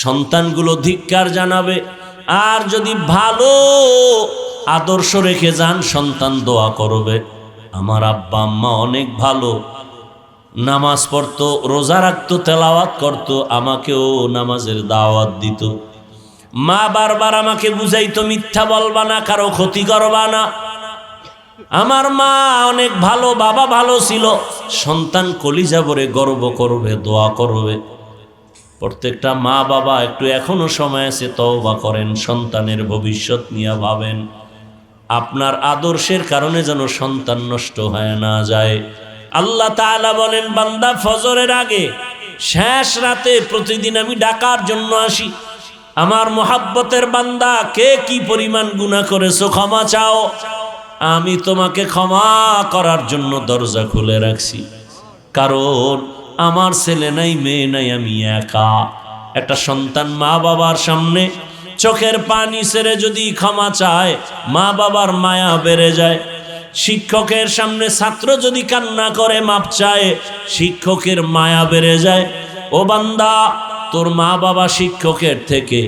সন্তানগুলো ধিক্কার জানাবে। আর যদি ভালো আদর্শ রেখে যান, সন্তান দোয়া করবে, আমার আব্বা আম্মা অনেক ভালো, নামাজ পড়তো, রোজা রাখতো, তেলাওয়াত করতো, আমাকেও নামাজের দাওয়াত দিত। মা বারবার আমাকে বুঝাইতো, মিথ্যা বলবা না, কারো ক্ষতি করবা না। আমার মা অনেক ভালো, বাবা ভালো ছিল। সন্তান কলিজা ভরে গর্ব করবে, দোয়া করবে। প্রত্যেকটা মা বাবা একটু এখনো সময় আছে, তওবা করেন, সন্তানের ভবিষ্যৎ নিয়ে ভাবেন। আপনার আদর্শের কারণে যেন সন্তান নষ্ট হয়ে না যায়। আল্লাহ তাআলা বলেন, বান্দা ফজরের আগে শেষ রাতে প্রতিদিন আমি ডাকার জন্য আসি। আমার মোহাব্বতের বান্দা, কে কি পরিমাণ গুনাহ করেছো ক্ষমা চাও, আমি তোমাকে ক্ষমা করার জন্য দরজা খুলে রাখছি। কারণ আমার ছেলে নাই, মেয়ে নাই, আমি একা। একটা সন্তান মা বাবার সামনে চোখের পানি ছেড়ে যদি ক্ষমা চায়, মা বাবার মায়া বেড়ে যায়। শিক্ষকের সামনে ছাত্র যদি কান্না করে মাপ চায়, শিক্ষকের মায়া বেড়ে যায়। ও বান্দা, তোর মা বাবা শিক্ষকের থেকে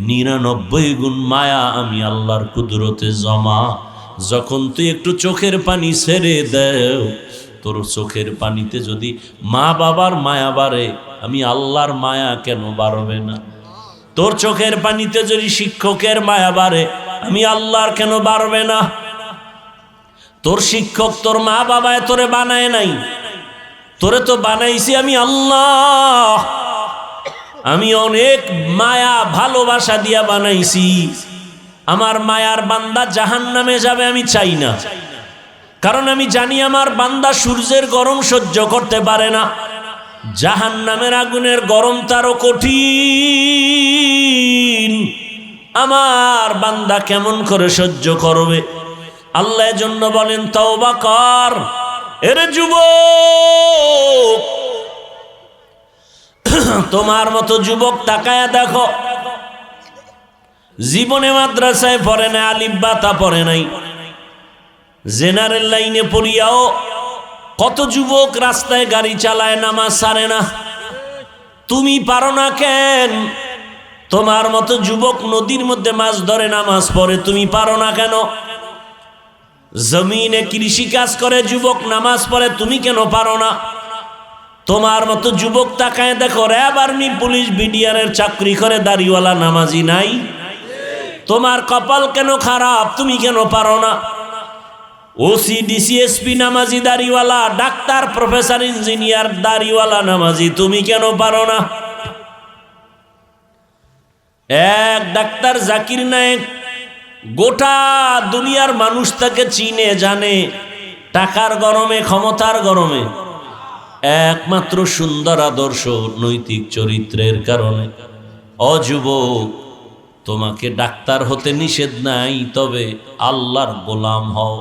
99 গুণ মায়া আমি আল্লাহর কুদরতে জমা। যখন তুই একটু চোখের পানি ছেড়ে দেও, তোর চোখের পানিতে যদি মা বাবার মায়া বাড়ে, আমি আল্লাহর মায়া কেন বাড়বে না? তোর চোখের পানিতে যদি শিক্ষকের মায়া বাড়ে, আমি আল্লাহর কেন বাড়বে না? তোর শিক্ষক, তোর মা বাবায় তোরে বানায় নাই, তোরে তো বানাইছি আমি আল্লাহ। আমি অনেক মায়া ভালোবাসা দিয়া বানাইছি। আমার মায়ার বান্দা জাহান্নামে যাবে আমি চাই না, কারণ আমি জানি আমার বান্দা সূর্যের গরম সহ্য করতে পারে না। জাহান্নামের আগুনের গরম তারও কঠিন। আমার বান্দা কেমন করে সহ্য করবে? আল্লাহ জন্য বলেন, তওবা কর। এরে যুবক, তোমার মতো যুবক তাকায়া দেখো, জীবনে মাদ্রাসায় পড়ে না, আলিফ বা তা পড়ে নাই, জেনারেল লাইনে পড়িয়াও কত যুবক রাস্তায় গাড়ি চালায়, নামাজ ছাড়ে না। তুমি পারো না কেন? তোমার মতো যুবক নদীর মধ্যে মাছ ধরে, নামাজ পড়ে, তুমি পারো না কেন? জমিনে কৃষি কাজ করে যুবক, নামাজ পড়ে, তুমি কেন পারো না? তোমার মতো যুবক তাকায় দেখো, র্যাব, আর্মি, পুলিশ, বিডিআরের চাকরি করে, দাড়িওয়ালা নামাজি নাই। তোমার কপাল কেন খারাপ? তুমি কেন পারো না? ওসি, ডিসি, এসপি নামাজি, দাড়িওয়ালা, ডাক্তার, প্রফেসর, ইঞ্জিনিয়ার, দাড়িওয়ালা নামাজি, তুমি কেন পারো না? এক ডাক্তার জাকির নায়েক, গোটা দুনিয়ার মানুষ তাকে চিনে জানে, টাকার গরমে, ক্ষমতার গরমে, একমাত্র সুন্দর আদর্শ, নৈতিক চরিত্রের কারণে। অযুবক, তোমাকে ডাক্তার হতে নিষেধ নাই, তবে আল্লাহর গোলাম হও।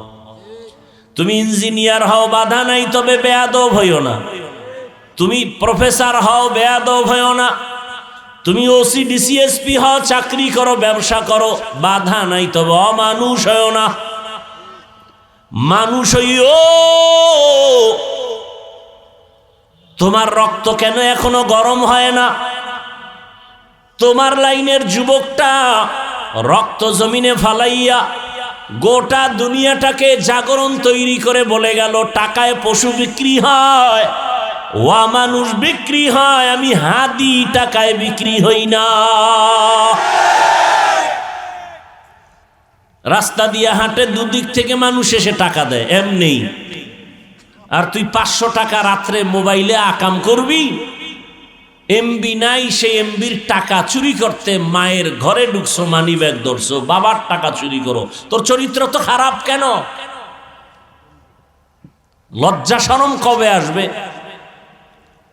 তুমি ইঞ্জিনিয়ার হও, বাধা নাই, তবে বেয়াদব হইও না। তুমি প্রফেসর হও, বেয়াদব হইও না। তুমি ওসি, ডিসি, এসপি হও, চাকরি করো, ব্যবসা করো, বাধা নাই, তবে অমানুষ হইও না। মানুষ হইও। তোমার রক্ত কেন এখনো গরম হয় না? তোমার লাইনের যুবকটা রক্ত জমিনে ফালাইয়া গোটা দুনিয়াটাকে জাগরণ তৈরি করে বলে গেল, টাকায় পশু বিক্রি হয়, ওয়া মানুষ বিক্রি হয়, আমি হাদি টাকায় বিক্রি হই না। রাস্তা দিয়ে হাঁটে, দুদিক থেকে মানুষ এসে টাকা দেয় এমনি। আর তুই 500 টাকা রাত্রে মোবাইলে আকাম করবি, এমবি নাই, সেই এমবির টাকা চুরি করতে মায়ের ঘরে ঢুকছো, মানি ব্যাগ ধরছো, বাবার টাকা চুরি করো। তোর চরিত্র তো খারাপ কেন? লজ্জা শরম কবে আসবে?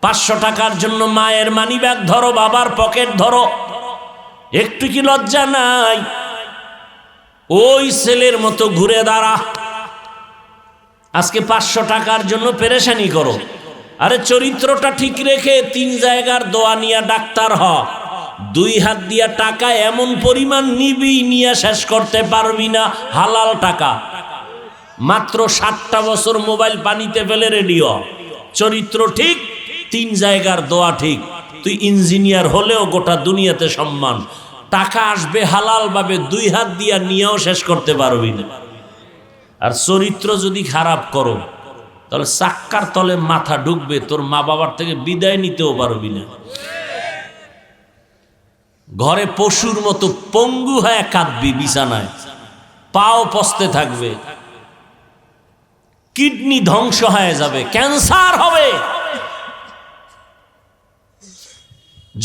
500 টাকার জন্য মায়ের মানি ব্যাগ ধরো, বাবার পকেট ধরো, একটু কি লজ্জা নাই? ওই ছেলের মতো ঘুরে দাঁড়া। আজকে 500 টাকার জন্য পেরেশানি করো। আরে চরিত্রটা ঠিক রেখে 3 জায়গার দোয়া নিয়ে ডাক্তার হ। 2 হাত দিয়া টাকা এমন পরিমাণ নিবি, নিয়ে শেষ করতে পারবি না। হালাল টাকা। মাত্র 7টা বছর মোবাইল পানিতে ফেলে রেডিও। চরিত্র ঠিক, 3 জায়গার দোয়া ঠিক, তুই ইঞ্জিনিয়ার হলেও গোটা দুনিয়াতে সম্মান, টাকা আসবে হালাল ভাবে, 2 হাত দিয়া নিয়েও শেষ করতে পারবি না। আর চরিত্র যদি খারাপ করো তাহলে চাক্কার তলে মাথা ঢুকবে, তোর মা বাবার থেকে বিদায় নিতেও পারবি না। ঘরে পশুর মতো পঙ্গু হয়ে কাঁদবি, বিছানায় পাও পচতে থাকবে, কিডনি ধ্বংস হয়ে যাবে, ক্যান্সার হবে।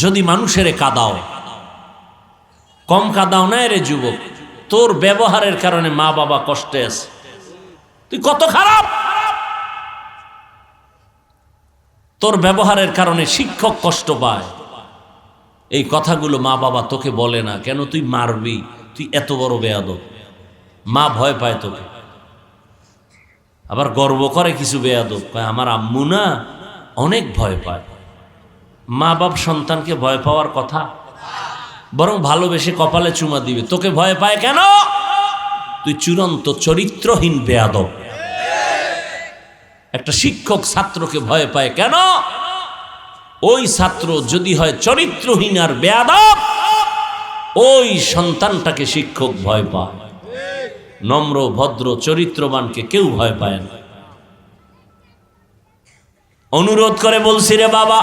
যদি মানুষের কাঁদাও, কম কাঁদাও না রে যুবক, তোর ব্যবহারের কারণে মা বাবা কষ্টে আছে। তুই কত খারাপ, তোর ব্যবহারের কারণে শিক্ষক কষ্ট পায়। এই কথাগুলো মা বাবা তোকে বলে না কেন? তুই মারবি, তুই এত বড় বেয়াদব। মা ভয় পায় তোকে, আবার গর্ব করে কিছু বেয়াদব, আমার আম্মু না অনেক ভয় পায়। মা বাপ সন্তানকে ভয় পাওয়ার কথা, বরং ভালোবেসে কপালে চুমা দিবে। তোকে ভয় পায় কেন? তুই চূড়ান্ত চরিত্রহীন বেয়াদব। একটা শিক্ষক ছাত্রকে ভয় পায় কেন? ওই ছাত্র যদি হয় চরিত্রহীন আর বেয়াদব, ওই সন্তানটাকে শিক্ষক ভয় পায়। নম্র ভদ্র চরিত্রবানকে কেউ ভয় পায় না। অনুরোধ করে বলছি রে বাবা,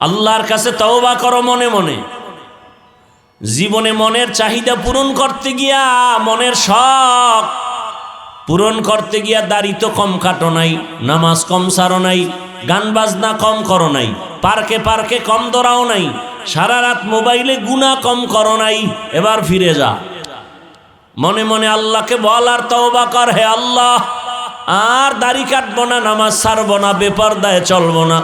আল্লাহর কাছে তওবা করো মনে মনে। জীবনে মনের চাহিদা পূরণ করতে গিয়া, মনের শখ পূরণ করতে গিয়া দাড়ি তো কম কাটো নাই, নামাজ কম সারো নাই, গান বাজনা কম করো নাই, পার্কে পার্কে কম দৌড়াও নাই, সারা রাত মোবাইলে গুনাহ কম করো নাই। এবার ফিরে যা, মনে মনে আল্লাহকে বল আর তওবা কর, হে আল্লাহ আর দাড়ি কাটবো না, নামাজ ছাড়বো না, বেপরদায় চলবো না।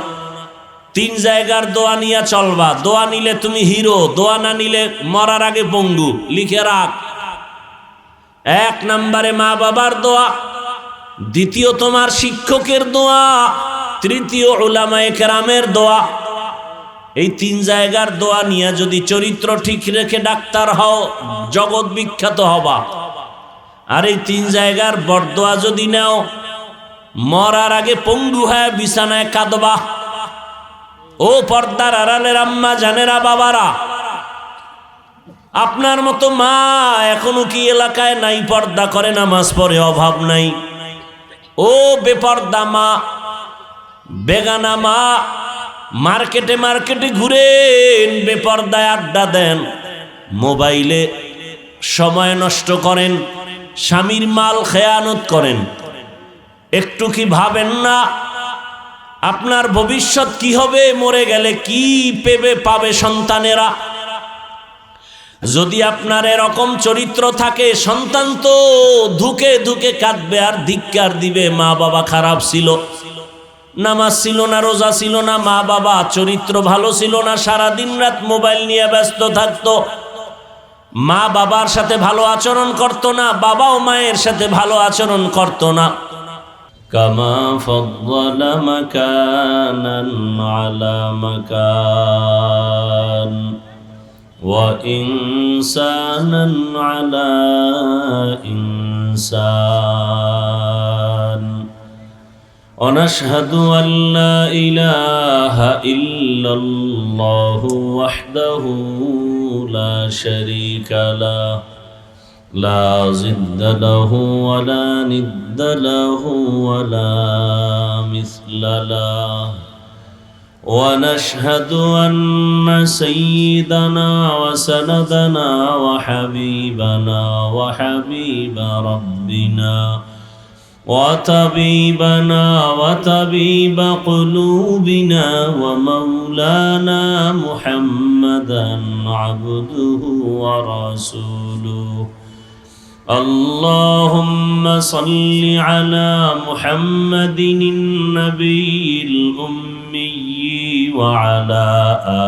3 জায়গার দোয়া নিয়ে চলবা। দোয়া নিলে তুমি হিরো, দোয়া না নিলে মরার আগে পঙ্গু। লিখে রাখ, 1 নম্বরে মা বাবার দোয়া, দ্বিতীয় তোমার শিক্ষকের দোয়া, তৃতীয় উলামায়ে কেরামের দোয়া। এই 3 জায়গার দোয়া নিয়ে যদি চরিত্র ঠিক রেখে ডাক্তার হও, জগৎ বিখ্যাত হবা। আর এই 3 জায়গার বরদোয়া যদি নাও, মরার আগে পঙ্গু হয়ে বিছানায় কাঁদবা। ও পর্দার আড়ালের আম্মা জানেরা, বাবারা, আপনার মতো মা এখনো কি এলাকায় নাই? পর্দা করে নামাজ পড়ে, অভাব নাই। ও বেপর্দা মা, বেগানা মা, মার্কেটে মার্কেটে ঘুরেন, বেপর্দায় আড্ডা দেন, মোবাইলে সময় নষ্ট করেন, স্বামীর মাল খেয়ানত করেন। একটু কি ভাবেন না আপনার ভবিষ্যৎ কি হবে? মরে গেলে কি পাবে সন্তানেরা? যদি আপনার এরকম চরিত্র থাকে, সন্তান তো ধুকে ধুকে কাঁদবে আর ধিক্কার দিবে, মা বাবা খারাপ ছিল, নামাজ ছিল না, রোজা ছিল না, মা বাবা চরিত্র ভালো ছিল না, সারা দিন রাত মোবাইল নিয়ে ব্যস্ত থাকতো, মা বাবার সাথে ভালো আচরণ করতো না, বাবাও মায়ের সাথে ভালো আচরণ করতো না। কামা ফাদ্দালা মাকানান আলা মাকান ওয়া ইনসানান আলা ইনসান। ونشهد أن لا إله إلا الله وحده لا شريك له لا ضد له ولا ند له ولا مثل له. ونشهد أن سيدنا وسندنا وحبيبنا وحبيب ربنا وطبيبنا وطبيب قلوبنا ومولانا محمدا عبده ورسوله. اللهم صل على محمد النبي الأمي وعلى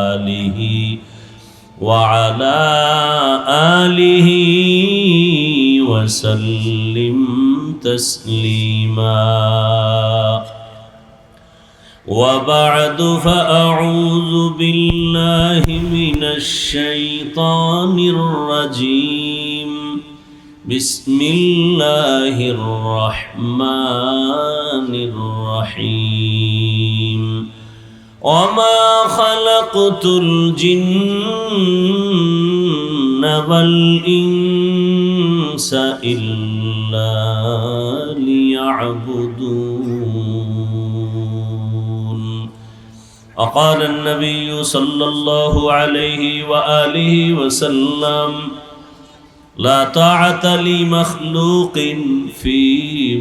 آله وسلم تسليما. وبعد فأعوذ بالله من الشيطان الرجيم. بسم الله الرحمن الرحيم. وما خلقت الجن والإنس إلا ليعبدون. وقال النبي صلى الله عليه وآله وسلم لا طاعة لمخلوق في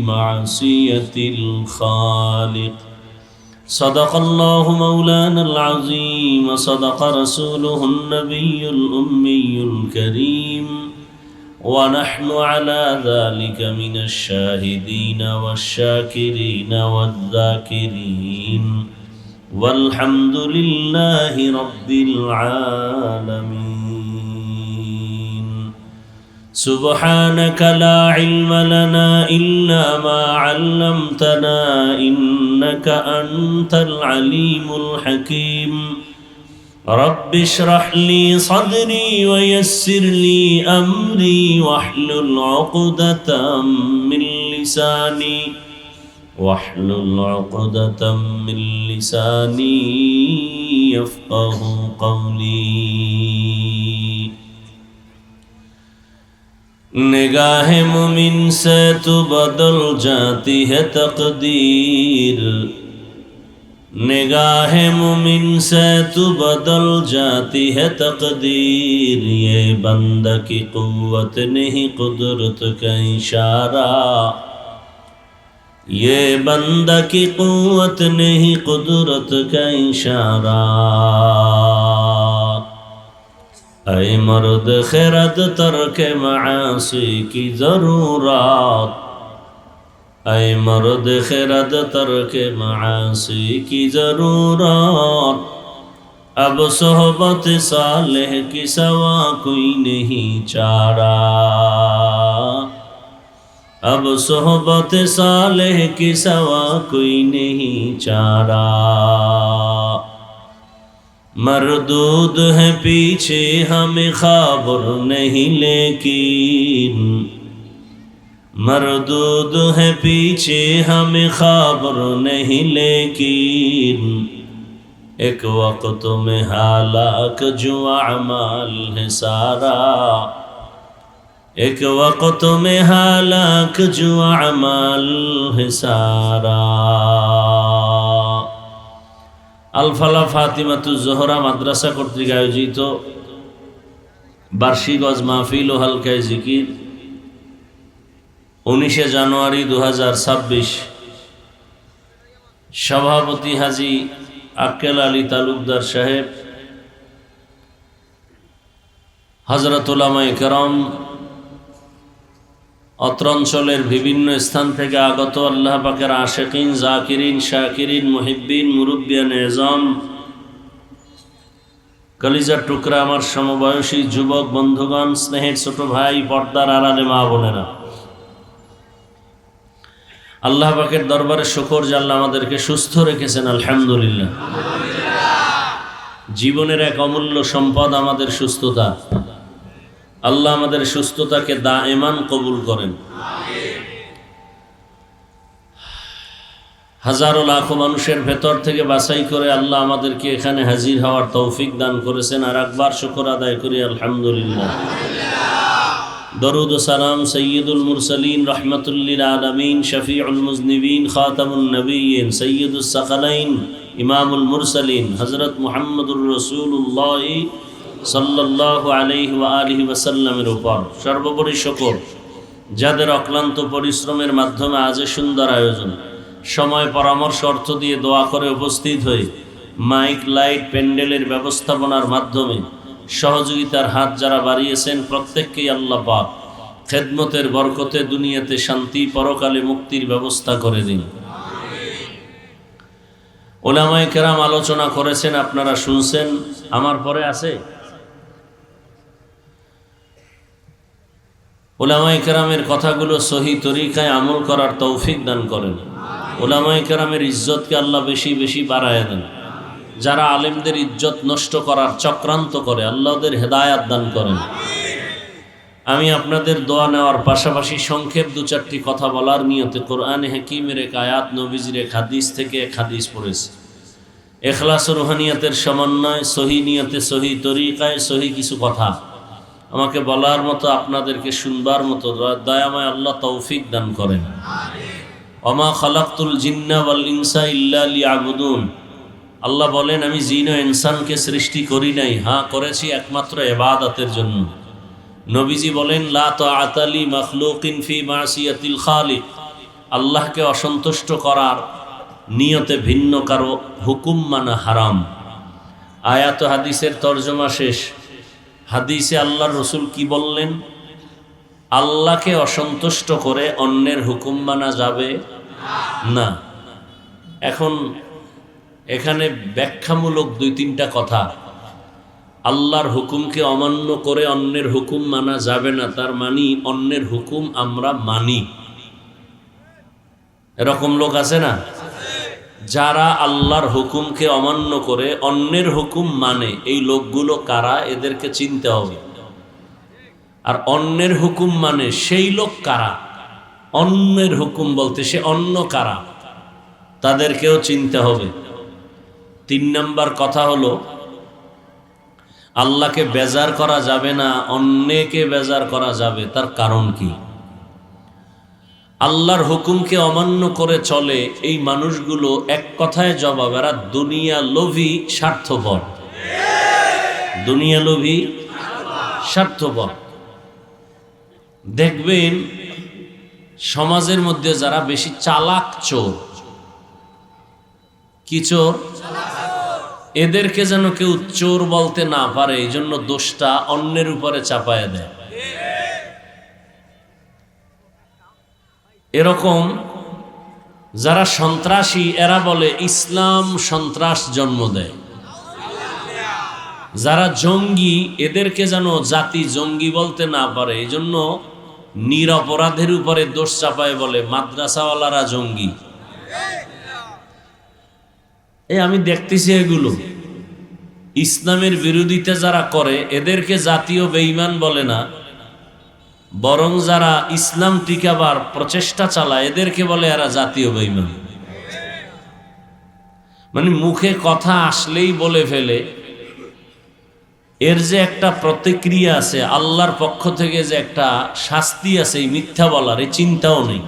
معصية الخالق. صدق الله مولانا العظيم وصدق رسوله النبي الأمي الكريم ونحن على ذلك من الشاهدين والشاكرين والذاكرين والحمد لله رب العالمين. سبحانك لا علم لنا إلا ما علمتنا إنك أنت العليم الحكيم. رب اشرح لي صدري ويسر لي أمري واحلل عقدة من لساني يفقه قولي. निगाह मुमिन से तो बदल जाती है तकदीर, निगाह मुमिन से तो बदल जाती है तकदीर. ये बंदा की कुव्वत नहीं कुदरत का इशारा, ये बंदा की कुव्वत नहीं कुदरत का इशारा. ऐ मर्द खैरत तर्क मासी की ज़रूरत, ऐ मर्द खैरत तर्क मासी की ज़रूरत. अब सोहबत सालेह की सवा कोई नहीं चारा, अब सोहबत सालेह की सवा कोई नहीं चारा. मरदूद है पीछे हमें खबर नहीं लेकिन, मरदूद है पीछे हमें खबर नहीं लेकिन. एक वक्त में हालाक जो अमाल है सारा, एक वक्त में हालाक जो अमाल है सारा. আলফালা ফাতিমাতুজ জোহরা মাদ্রাসা কর্তৃক আয়োজিত বার্ষিক ওয়াজ মাহফিল ও হালকায়ে জিকির 19 জানুয়ারি 2026, সভাপতি হাজী আক্কেল আলী তালুকদার সাহেব, হযরত উলামায়ে কেরাম, অত্র অঞ্চলের বিভিন্ন স্থান থেকে আগত আল্লাহ পাকের আশিকিন, জাকিরিন, শাকিরিন, মুহিব্বিন, মুরব্বিয়ান এজাম, কলিজার টুকরা আমার সমবয়সী যুবক বন্ধুগণ, স্নেহের ছোট ভাই, পর্দার আড়ালে মা বোনেরা, আল্লাহ পাকের দরবারে শুকর যে আল্লাহ আমাদেরকে সুস্থ রেখেছেন, আলহামদুলিল্লাহ। জীবনের এক অমূল্য সম্পদ আমাদের সুস্থতা। আল্লাহ আমাদের সুস্থতাকে দায়েমান কবুল করেন। হাজারো লাখো মানুষের ভেতর থেকে বাছাই করে আল্লাহ আমাদেরকে এখানে হাজির হওয়ার তৌফিক দান করেছেন। আর একবার শুকর আদায় করি আলহামদুলিল্লাহ। দরুদ ও সালাম সৈয়দুল মুরসালিন রহমাতুল লিল আলামিন, শফিউল মুজনিবিন, খাতামুন নবিয়্যিন, সৈয়দুস সাকালাইন, ইমামুল মুরসালিন হযরত মুহাম্মদুর রাসূলুল্লাহ সাল্লাল্লাহু আলাইহি ওয়া আলিহি ওয়াসাল্লামের উপর সর্বোপরি শুকর, যাদের অক্লান্ত পরিশ্রমের মাধ্যমে আজ সুন্দর আয়োজন, সময়, পরামর্শ, অর্থ দিয়ে দোয়া করে উপস্থিত হয়ে মাইক, লাইট, প্যান্ডেলের ব্যবস্থাপনার মাধ্যমে সহযোগিতার হাত যারা বাড়িয়েছেন, প্রত্যেককেই আল্লাহ পাক খেদমতের বরকতে দুনিয়াতে শান্তি, পরকালে মুক্তির ব্যবস্থা করে দিন। উলামায়ে কেরাম আলোচনা করেছেন, আপনারা শুনছেন। আমার পরে আছে উলামায়ে কেরামের কথাগুলো সহি তরিকায় আমল করার তৌফিক দান করেন। উলামায়ে কেরামের ইজ্জতকে আল্লাহ বেশি বেশি বাড়ায় দেন। যারা আলেমদের ইজ্জত নষ্ট করার চক্রান্ত করে, আল্লাহ ওদের হেদায়াত দান করেন। আমি আপনাদের দোয়া নেওয়ার পাশাপাশি সংক্ষেপ দু চারটি কথা বলার নিয়তে কোরআনে হাকিমের এক আয়াত, নবীজির এক হাদিস থেকে এক হাদিস পড়েছি। এখলাস ও রুহানিয়াতের সমন্বয়, সহি নিয়তে, সহি তরিকায়, সহি কিছু কথা আমাকে বলার মতো, আপনাদেরকে শুনবার মতো দয়াময় আল্লাহ তৌফিক দান করেন। ওমা খালাকতুল জিন্না ওয়াল ইনসা ইল্লা লিয়াবুদুন। আল্লাহ বলেন, আমি জিন ও ইনসানকে সৃষ্টি করি নাই, হ্যাঁ করেছি একমাত্র ইবাদতের জন্য। নবীজি বলেন, লা তাআতা লি মাখলুকিন ফি মাসিয়াতিল খালিক। আল্লাহকে অসন্তুষ্ট করার নিয়তে ভিন্ন কারো হুকুম মানা হারাম। আয়াত হাদিসের তর্জমা শেষ। হাদিসে আল্লাহর রসুল কি বললেন? আল্লাহকে অসন্তুষ্ট করে অন্যের হুকুম মানা যাবে না। এখন এখানে ব্যাখ্যামূলক 2-3টা কথা। আল্লাহর হুকুমকে অমান্য করে অন্যের হুকুম মানা যাবে না, তার মানে অন্যের হুকুম আমরা মানি। এরকম লোক আছে না, যারা আল্লাহর হুকুমকে অমান্য করে অন্যের হুকুম মানে? এই লোকগুলো কারা, এদেরকে চিনতে হবে। আর অন্যের হুকুম মানে সেই লোক কারা? অন্যের হুকুম বলতে সে অন্য কারা, তাদেরকেও চিনতে হবে। 3 নম্বর কথা হলো, আল্লাহকে বেজার করা যাবে না, অন্যকে বেজার করা যাবে। তার কারণ কি? আল্লাহর হুকুমকে অমান্য করে চলে এই মানুষগুলো এক কথায় জবাব, এরা দুনিয়া লোভী, স্বার্থপর। দুনিয়া লোভী, স্বার্থপর। দেখবেন সমাজের মধ্যে যারা বেশি চালাক চোর, কি চোর? এদেরকে যেন কেউ চোর বলতে না পারে, এই জন্য দোষটা অন্যের উপরে চাপায় দেয়। এরকম যারা সন্ত্রাসী, এরা বলে ইসলাম সন্ত্রাস জন্ম দেয়। যারা জঙ্গি, এদেরকে যেন জাতি জঙ্গি বলতে না পারে, এই জন্য নিরপরাধের উপরে দোষ চাপায় বলে মাদ্রাসাওয়ালারা জঙ্গি। আমি দেখতেছি এগুলো ইসলামের বিরোধিতা যারা করে এদেরকে জাতীয় বেঈমান বলে না, বরং যারা ইসলাম টিকাবার প্রচেষ্টা চালায় এদেরকে বলে এরা জাতীয় বেঈমান। মানে মুখে কথা আসলেই বলে ফেলে। এর যে একটা প্রতিক্রিয়া আছে আল্লাহর পক্ষ থেকে, যে একটা শাস্তি আছে এই মিথ্যা বলার, এই চিন্তাও নেই,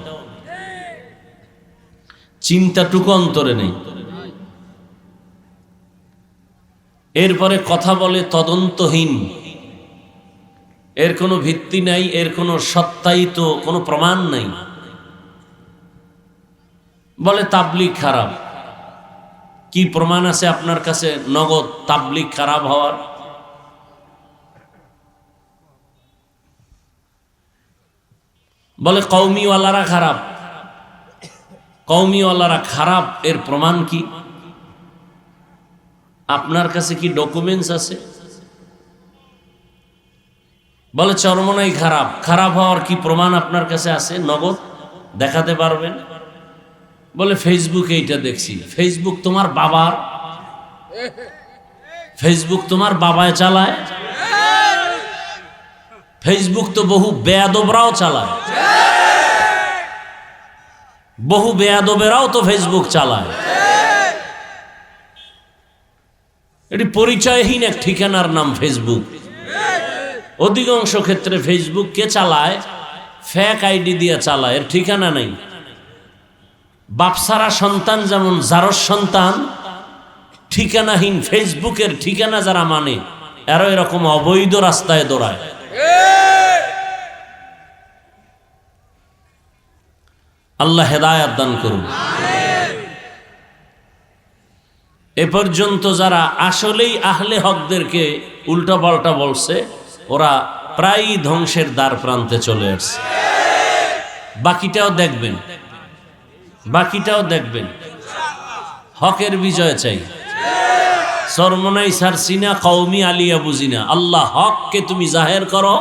চিন্তাটুকু অন্তরে নেই। এরপরে কথা বলে তদন্তহীন, এর কোনো ভিত্তি নাই, এর কোনো সত্যায়িত কোনো প্রমাণ নাই। বলে তাবলীগ খারাপ। কি প্রমাণ আছে আপনার কাছে নগদ তাবলীগ খারাপ হওয়ার? বলে কওমিওয়ালারা খারাপ। কওমিওয়ালারা খারাপ, এর প্রমাণ কি? আপনার কাছে কি ডকুমেন্টস আছে? বলে চরমনাই খারাপ। খারাপ হওয়ার কি প্রমাণ আপনার কাছে আছে? নগদ দেখাতে পারবেন? বলে ফেসবুকে এইটা দেখছি। ফেসবুক তোমার বাবার? ফেসবুক তোমার বাবায় চালায়? ফেসবুক তো বহু বেয়াদবরাও চালায়, বহু বেয়াদবেরাও তো ফেসবুক চালায়। এটি পরিচয়হীন এক ঠিকানার নাম ফেসবুক। অধিকাংশ ক্ষেত্রে ফেসবুক কে চালায়? ফেক আইডি দিয়ে চালায়, এর ঠিকানা নেই। বাপসারা সন্তান যেমন জারস সন্তান, ঠিকানাহীন ফেসবুকের ঠিকানা যারা মানে এরা এরকম অবৈধ রাস্তায় দৌড়ায়। আল্লাহ হেদায়াত দান করুন। এ পর্যন্ত যারা আসলেই আহলে হকদেরকে উল্টা পাল্টা বলছে, ওরা প্রায় ধ্বংসের দ্বার প্রান্তে চলে আসছে। বাকিটাও দেখবেন, বাকিটাও দেখবেন। হকের বিজয় চাই। সরমনাই সারসিনা কওমি আলিয়া বুঝিনা। আল্লাহ হককে তুমি জাহের করো,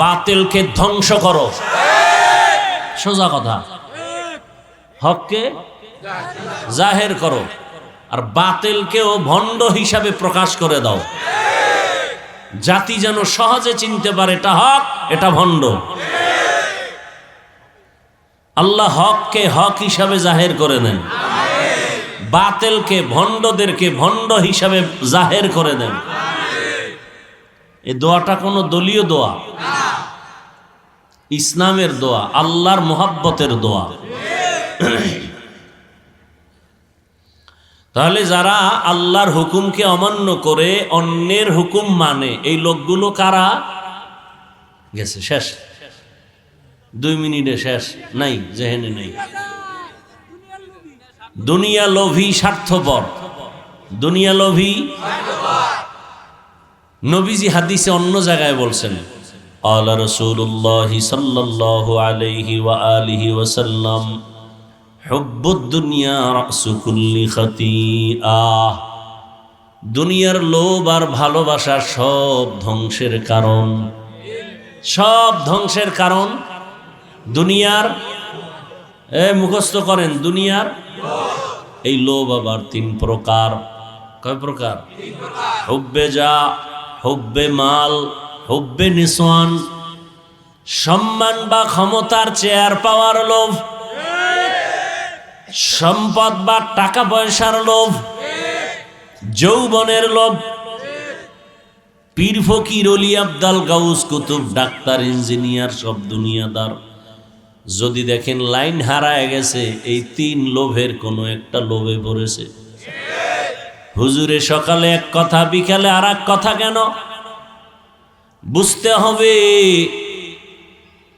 বাতিলকে ধ্বংস করো। সোজা কথা, হককে জাহের করো আর বাতিলকেও ভণ্ড হিসাবে প্রকাশ করে দাও। জাতি যেন সহজে চিনতে পারে এটা হক, এটা ভণ্ড। আল্লাহ হককে হক হিসাবে জাহের করে নেন, বাতিলকে ভণ্ডদেরকে ভণ্ড হিসাবে জাহের করে দেন। এই দোয়াটা কোনো দলীয় দোয়া, ইসলামের দোয়া, আল্লাহর মোহাব্বতের দোয়া। তাহলে যারা আল্লাহর হুকুমকে অমান্য করে অন্যের হুকুম মানে, এই লোকগুলো কারা? গেছে, শেষ, 2 মিনিটে শেষ, নাই জেহেনে নাই। দুনিয়া লোভী, স্বার্থপর, দুনিয়া লোভী। নবীজি হাদিসে অন্য জায়গায় বলছেন, আলা রাসূলুল্লাহ সাল্লাল্লাহু আলাইহি ওয়া আলিহি ওয়াসাল্লাম, হুব্বুদ দুনিয়া রাসু কুল্লি খাতিআহ। দুনিয়ার লোভ আর ভালোবাসা সব ধ্বংসের কারণ, সব ধ্বংসের কারণ। দুনিয়ার মুখস্থ করেন, দুনিয়ার এই লোভ আবার 3 প্রকার। কয় প্রকার? হুব্বে যা, হুব্বে মাল, হুব্বে নিসওয়ান। সম্মান বা ক্ষমতার চেয়ার পাওয়ার লোভ, সম্পদ বা টাকা পয়সার লোভ, যৌবনের লোভ। পীর ফকির অলি আবদাল গাউস কুতুব ডাক্তার ইঞ্জিনিয়ার সব দুনিয়াদার। যদি দেখেন লাইন হারায় গেছে, এই 3 লোভের কোনো একটা লোভে পড়েছে। হুজুরে সকালে এক কথা, বিকালে আর এক কথা কেন? বুঝতে হবে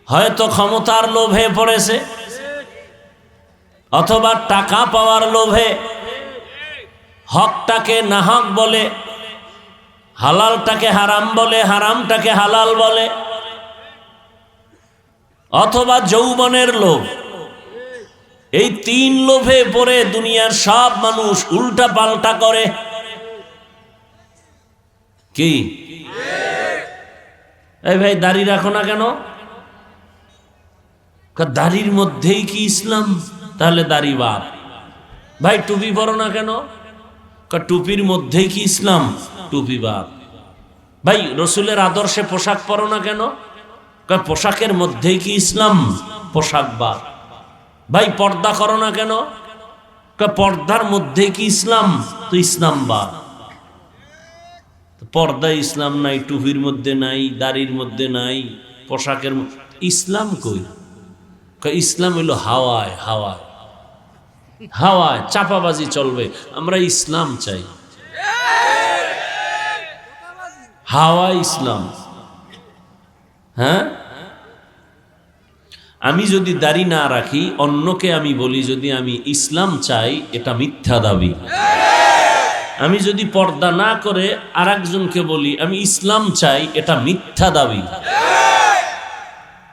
হয়তো ক্ষমতার লোভে পড়েছে, অথবা টাকা পাওয়ার লোভে হকটাকে নাহক বলে, হালালটাকে হারাম বলে, হারামটাকে হালাল বলে, অথবা যৌবনের লোভ। এই 3 লোভে পড়ে দুনিয়ার সব মানুষ উল্টা পাল্টা করে। কি এই ভাই দাড়ি রাখো না কেন? দাড়ির মধ্যেই কি ইসলাম? তাহলে দাড়ি বাদ। ভাই টুপি পরো না কেন? টুপির মধ্যেই কি ইসলাম? টুপি বাদ। ভাই রসুলের আদর্শে পোশাক পরো না কেন? পোশাকের মধ্যেই কি ইসলাম? পোশাক বাদ। ভাই পর্দা করো না কেন? পর্দার মধ্যে কি ইসলাম? তো ইসলাম বাদ। পর্দা ইসলাম নাই, টুপির মধ্যে নাই, দাড়ির মধ্যে নাই, পোশাকের ইসলাম কই? ইসলাম হইল হাওয়ায়, হাওয়ায়, হাওয়ায় চাপাবাজি চলবে। আমরা ইসলাম চাই, হাওয়া ইসলাম। হ্যাঁ, আমি যদি দাড়ি না রাখি, অন্যকে আমি বলি যদি আমি ইসলাম চাই, এটা মিথ্যা দাবি। আমি যদি পর্দা না করে আরেকজনকে বলি আমি ইসলাম চাই, এটা মিথ্যা দাবি।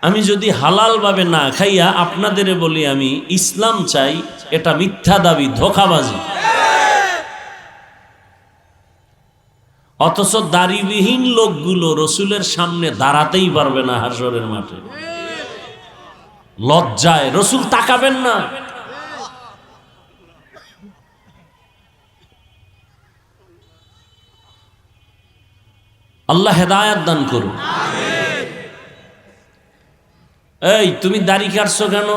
আমি যদি হালাল ভাবে না খাইয়া আপনাদের বলি আমি ইসলাম চাই, এটা মিথ্যা দাবি, ধোঁকাবাজি। অথচ দাড়িবিহীন লোকগুলো রসুলের সামনে দাঁড়াতেই পারবে না হাসরের মাঠে, লজ্জায় রসুল তাকাবেন না। আল্লাহ হেদায়েত দান করুন। এই তুমি দাড়ি কাটছো কেন?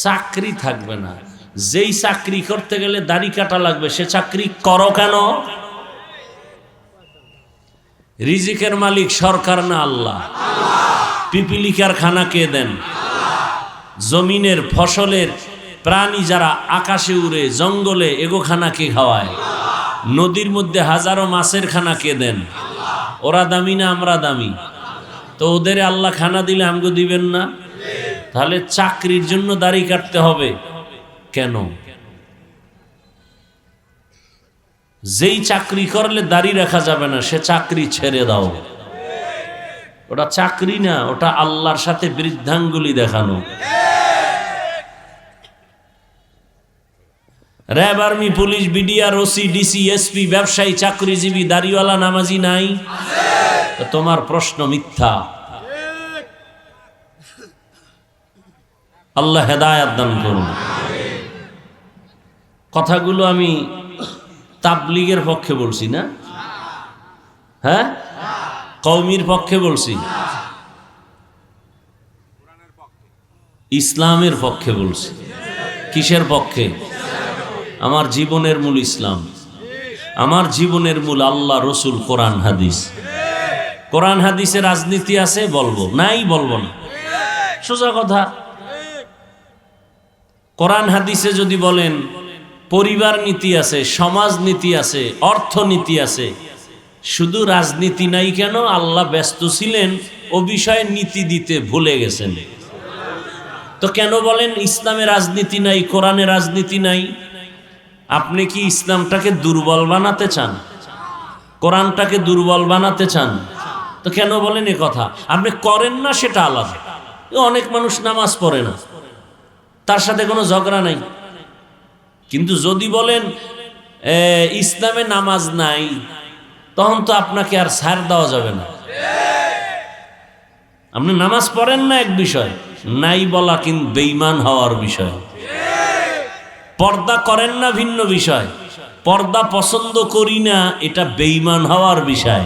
চাকরি থাকবে না। যেই চাকরি করতে গেলে দাড়ি কাটা লাগবে, সে চাকরি করো কেন? রিজিকের মালিক সরকার না আল্লাহ? পিপিলিকার খানা কে দেন? জমিনের ফসলের প্রাণী যারা আকাশে উড়ে, জঙ্গলে, এগো খানা কে খাওয়ায়? নদীর মধ্যে হাজারো মাছের খানা কে দেন? ওরা দামি না আমরা দামি? তো ওদের আল্লাহ খানা দিলে আমগো দিবেন না? তাহলে চাকরির জন্য দাড়ি কাটতে হবে কেন? যেই চাকরি করলে দাড়ি রাখা যাবে না, সে চাকরি ছেড়ে দাও। ওটা চাকরি না, ওটা আল্লাহর সাথে বৃদ্ধাঙ্গুলি দেখানো। RAB, army, police, BDR, OC, DC, SP, ব্যবসায়ী, চাকরিজীবী, দাড়িওয়ালা, নামাজি নাই? তোমার প্রশ্ন মিথ্যা। আল্লাহ হেদায়েত দান করুন। কথাগুলো আমি তাবলীগের পক্ষে বলছি না, হ্যাঁ, কওমির পক্ষে বলছি। ইসলামের পক্ষে বলছি। কিসের পক্ষে? আমার জীবনের মূল ইসলাম, আমার জীবনের মূল আল্লাহ, রসুল, কোরআন, হাদিস। কোরআন হাদিসে রাজনীতি আছে বলবো, নাই বলবো না, সোজা কথা। কোরআন হাদিসে যদি বলেন পরিবার নীতি আছে, সমাজ নীতি আছে, অর্থনীতি আছে, শুধু রাজনীতি নাই কেন? আল্লাহ ব্যস্ত ছিলেন ও বিষয়ে নীতি দিতে, ভুলে গেছেন। তো কেন বলেন ইসলামে রাজনীতি নাই, কোরআনে রাজনীতি নাই? আপনি কি ইসলামটাকে দুর্বল বানাতে চান? কোরআনটাকে দুর্বল বানাতে চান? তো কেন বলেন এ কথা? আপনি করেন না সেটা আলাদা। অনেক মানুষ নামাজ পড়ে না, তার সাথে কোনো ঝগড়া নাই। কিন্তু যদি বলেন ইসলামে নামাজ নাই, তখন তো আপনাকে আর ছাড় দেওয়া যাবে না। আপনি নামাজ পড়েন না এক বিষয়, নাই বলা কিন্তু বেঈমান হওয়ার বিষয়। পর্দা করেন না ভিন্ন বিষয়, পর্দা পছন্দ করি না এটা বেঈমান হওয়ার বিষয়।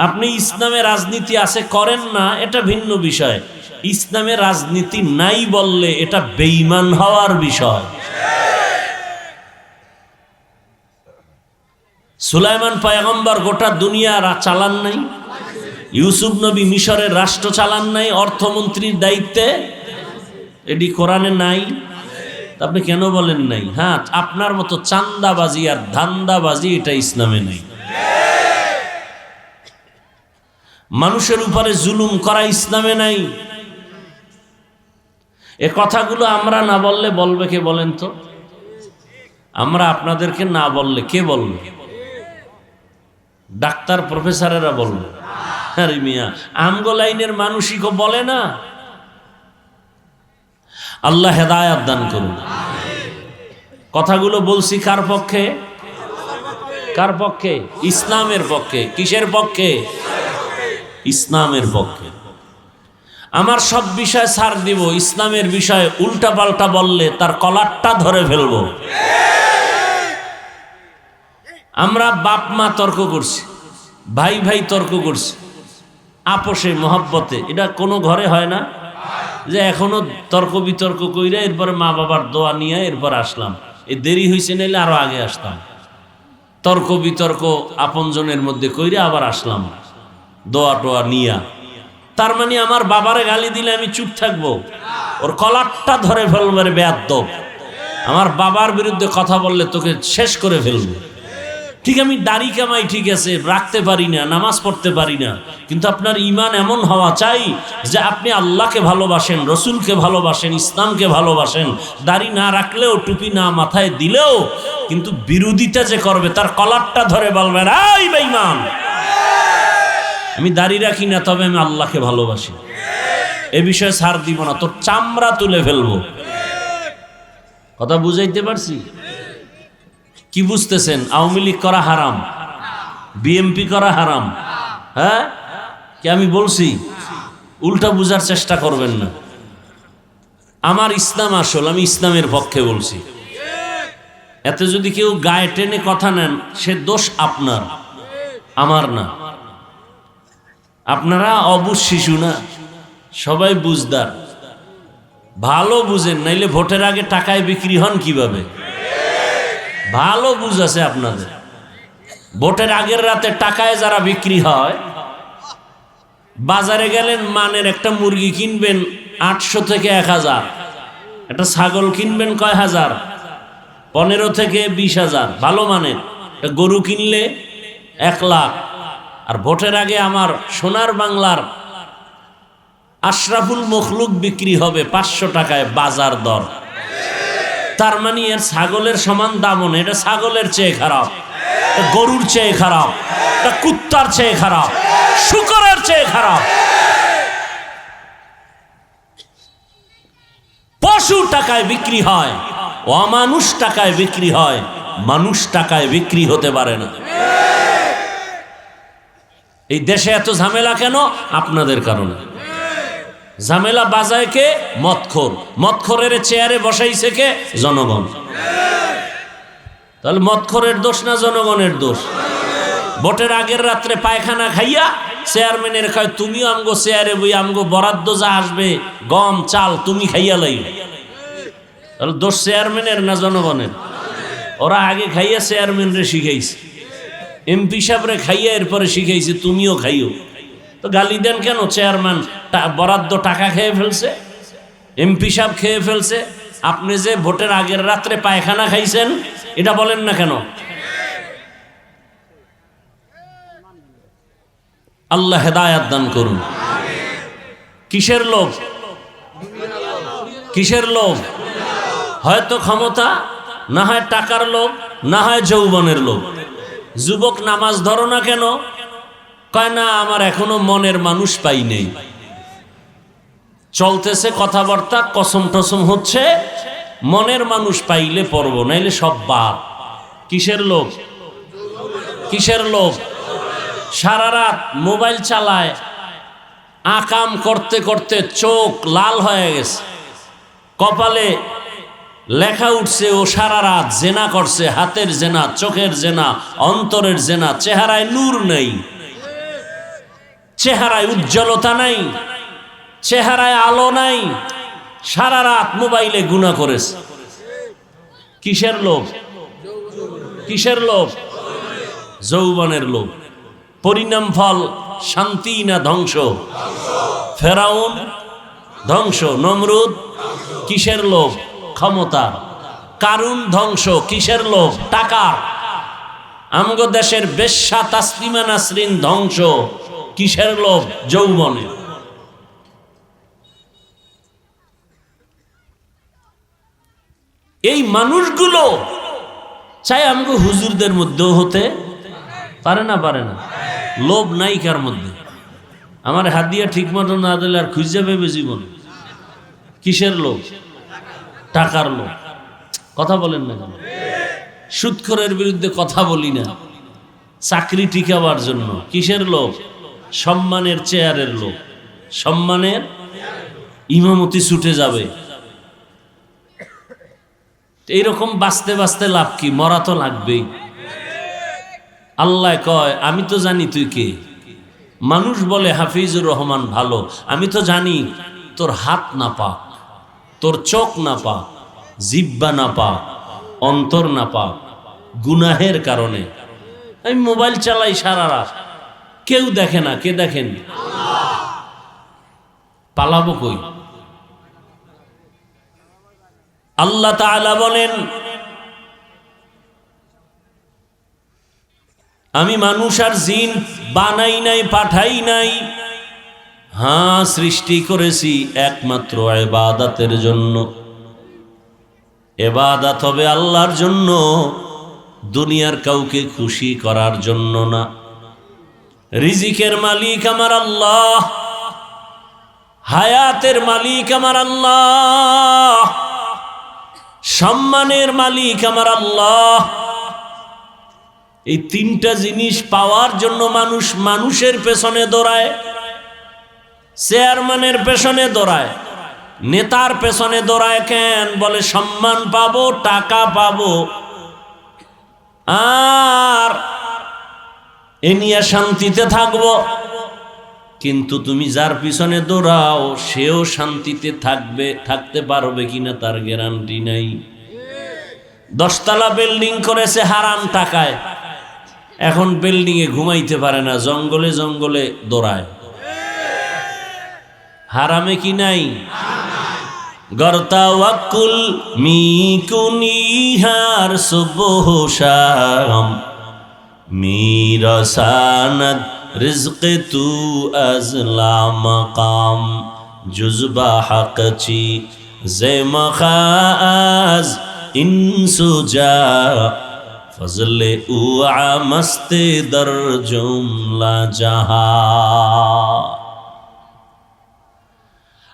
আপনি ইসলামে রাজনীতি আছে করেন না, এটা ভিন্ন বিষয়। ইসলামে রাজনীতি নাই বললে এটা বেঈমান হওয়ার বিষয়। সুলাইমান পয়গম্বর গোটা দুনিয়া চালান নাই? ইউসুফ নবী মিশরের রাষ্ট্র চালান নাই অর্থমন্ত্রীর দায়িত্বে? এটি কোরআনে নাই? আপনি কেন বলেন নাই? হ্যাঁ, আপনার মতো চান্দাবাজি আর ধান্দাবাজি এটা ইসলামে নাই। মানুষের উপরে জুলুম করা ইসলামে নাই। এ কথাগুলো আমরা না বললে বলবে কে বলেন তো? আমরা আপনাদেরকে না বললে কে বলবে? ডাক্তার প্রফেসরেরা বলবে। আরে মিয়া, আমগো লাইনের মানুষই কো বলে না। আল্লাহ হেদায়াত দান করুন। কথাগুলো বলছি কার পক্ষে? কার পক্ষে? ইসলামের পক্ষে। কিসের পক্ষে? ইসলামের পক্ষে। আমার সব বিষয় ছাড় দিব, ইসলামের বিষয়ে উল্টা পাল্টা বললে তার কলারটা ধরে ফেলবো। আমরা বাপ মা তর্ক করছি, ভাই ভাই তর্ক করছি, আপোষে মহব্বতে। এটা কোনো ঘরে হয় না যে এখনো তর্ক বিতর্ক কইরা এরপরে মা বাবার দোয়া নিয়ে এরপর আসলাম। এই দেরি হয়েছে, নাইলে আরো আগে আসতাম। তর্ক বিতর্ক আপনজনের মধ্যে কইরা আবার আসলাম দোয়া টোয়া নিয়া। তার মানে আমার বাবারে গালি দিলে আমি চুপ থাকবো? ওর কলারটা ধরে ফেলবো। বেয়াদ্দপ, আমার বাবার বিরুদ্ধে কথা বললে তোকে শেষ করে ফেলবো। ঠিক, আমি দাড়ি কামাই, ঠিক আছে, রাখতে পারি না, নামাজ পড়তে পারি না, কিন্তু আপনার ঈমান এমন হওয়া চাই যে আপনি আল্লাহকে ভালোবাসেন, রসুলকে ভালোবাসেন, ইসলামকে ভালোবাসেন। দাড়ি না রাখলেও, টুপি না মাথায় দিলেও, কিন্তু বিরোধিতা যে করবে তার কলারটা ধরে বলবেন, এই বেঈমান, আমি দাড়ি রাখি না, তবে আমি আল্লাহকে ভালোবাসি, এ বিষয়ে ছাড় দিব না, তোর চামড়া তুলে ফেলবো। কথা বুঝাইতে পারছি? কি বুঝতেছেন? আওয়ামী লীগ করা হারাম, বিএমপি করা হারাম। হ্যাঁ, কি আমি বলছি? উল্টা বুঝার চেষ্টা করবেন না। আমার ইসলাম আসল, আমি ইসলামের পক্ষে বলছি। এতে যদি কেউ গায়ে টেনে কথা নেন, সে দোষ আপনার, আমার না। আপনারা অবুঝ শিশু না, সবাই বুঝদার, ভালো বুঝেন, নাইলে ভোটের আগে টাকায় বিক্রি হন কিভাবে? ভালো বুঝ আছে আপনাদের। ভোটের আগের রাতে টাকায় যারা বিক্রি হয়, বাজারে গেলেন, মানের একটা মুরগি কিনবেন 800 থেকে 1000, একটা ছাগল কিনবেন কয় হাজার, 15 থেকে 20,000, ভালো মানের। গরু কিনলে 1 লাখ। আর ভোটের আগে আমার সোনার বাংলার আশরাফুল মখলুক বিক্রি হবে 500 টাকায় বাজার দর। তার মানে এর ছাগলের সমান দামও নেই। এটা ছাগলের চেয়ে খারাপ, গরুর চেয়ে খারাপ, এটা কুত্তার চেয়ে খারাপ, শুকরের চেয়ে খারাপ। পশু টাকায় বিক্রি হয়, অমানুষ টাকায় বিক্রি হয়, মানুষ টাকায় বিক্রি হতে পারে না। এই দেশে এত ঝামেলা কেন? আপনাদের কারণে। ঝামেলা বাজায় কে? মদখোর। মদখোরের চেয়ারে বসাইছে কে? জনগণ। তাহলে মদখোরের দোষ না জনগণের দোষ? ভোটের আগের রাত্রে পায়খানা খাইয়া চেয়ারম্যানের কয় তুমিও আমগো চেয়ারে বই আমগো বরাদ্দ যা আসবে গম চাল তুমি খাইয়া লাইবে। তাহলে দোষ চেয়ারম্যানের না জনগণের? ওরা আগে খাইয়া চেয়ারম্যানরে শিখাইছে, এমপি সাহেবরে খাইয়া এরপরে শিখাইছে তুমিও খাইও। তো গালি দেন কেন? চেয়ারম্যান বরাদ্দ টাকা খেয়ে ফেলছে, এমপি সাহেব খেয়ে ফেলছে, আপনি যে ভোটের আগের রাত্রে পায়খানা খাইছেন এটা বলেন না কেন? আল্লাহ হেদায়াত দান করুন। কিসের লোভ? কিসের লোভ? হয়তো ক্ষমতা, না হয় টাকার লোভ, না হয় যৌবনের লোভ। যুবক নামাজ ধরো না কেন? কয় না আমার এখনো মনের মানুষ পাই নেই। চলতেছে কথাবার্তা, কসম টসম হচ্ছে, মনের মানুষ পাইলে পড়ব, নাইলে সব বাদ। কিসের লোভ? কিসের লোভ? সারা রাত মোবাইল চালায়, আকাম করতে করতে চোখ লাল হয়ে গেছে, কপালে লেখা উঠছে ও সারা রাত জেনা করছে, হাতের জেনা, চোখের জেনা, অন্তরের জেনা। চেহারায় নূর নেই, চেহারায় উজ্জ্বলতা নাই, চেহারায় আলো নাই, সারা রাত মোবাইলে গুনাহ করেছে। কিসের লোভ? কিসের লোভ? যৌবনের লোভ। পরিণাম ফল শান্তি না ধ্বংস? ফেরাউন ধ্বংস, নমরুদ কিসের লোভ? ক্ষমতা। কারুন ধ্বংস, কিসের লোভ? টাকা। আমগো দেশের বেশ্যা তাসলিমা নাসরিন ধ্বংস, কিসের লোভ? যৌবনে। এই মানুষগুলো চাই আমগো হুজুরদের মধ্যেও হতে পারে না? পারে না? লোভ নাই কার মধ্যে? আমার হাদিয়া ঠিক মতো না দিলে আর খুঁজে পাবে জীবন। কিসের লোভ? টাকার লোভ। কথা বলেন না কেন? সুদখোরের বিরুদ্ধে কথা বলি না, চাকরি টিকাবার জন্য। কিসের লোভ? সম্মানের চেয়ারের লোভ। সম্মানের ইমামতি ছুটে যাবে। এইরকম বাঁচতে বাঁচতে লাভ কি? মরা তো লাগবেই। আল্লাহ কয় আমি তো জানি তুই কে। মানুষ বলে হাফিজুর রহমান ভালো, আমি তো জানি তোর হাত না পাক, তোর চোখ না পাক, জিহ্বা না পাক, অন্তর না পাক, গুনাহের কারণে। আমি মোবাইল চালাই সারা রাত, কেউ দেখে না। কে দেখেন? পালাবো কই? আল্লাহ তাআলা বলেন আমি মানুষ আর জিন বানাই নাই, পাঠাই নাই। হ্যাঁ, সৃষ্টি করেছি একমাত্র ইবাদতের জন্য। ইবাদত হবে আল্লাহর জন্য, দুনিয়ার কাউকে খুশি করার জন্য না। রিজিকের মালিক আমার আল্লাহ, হায়াতের মালিক আমার আল্লাহ, সম্মানের মালিক আমার আল্লাহ। এই তিনটা জিনিস পাওয়ার জন্য মানুষ মানুষের পেছনে দৌড়ায়, চেয়ারম্যানের পেছনে দৌড়ায়, নেতার পেছনে দৌড়ায়। কেন? বলে সম্মান পাবো, টাকা পাবো, আর এ নিয়ে শান্তিতে থাকবো। কিন্তু তুমি যার পিছনে দৌড়াও সেও শান্তিতে থাকবে, থাকতে পারবে কিনা তার গ্যারান্টি নাই। 10 তলা বিল্ডিং করেছে হারাম টাকায়, এখন বিল্ডিং এ ঘুমাইতে পারে না, জঙ্গলে জঙ্গলে দৌড়ায়। হারামে কি নাই? গরতাওয়াক্কুল মিকুনিহার সুবহ শাম মিরাসানাত রিজক তু আজলা মাকাম জুজবা হাকচি জেমখাজ ইনসুজা ফজলে উ আমস্তে দর জুমলা জাহা।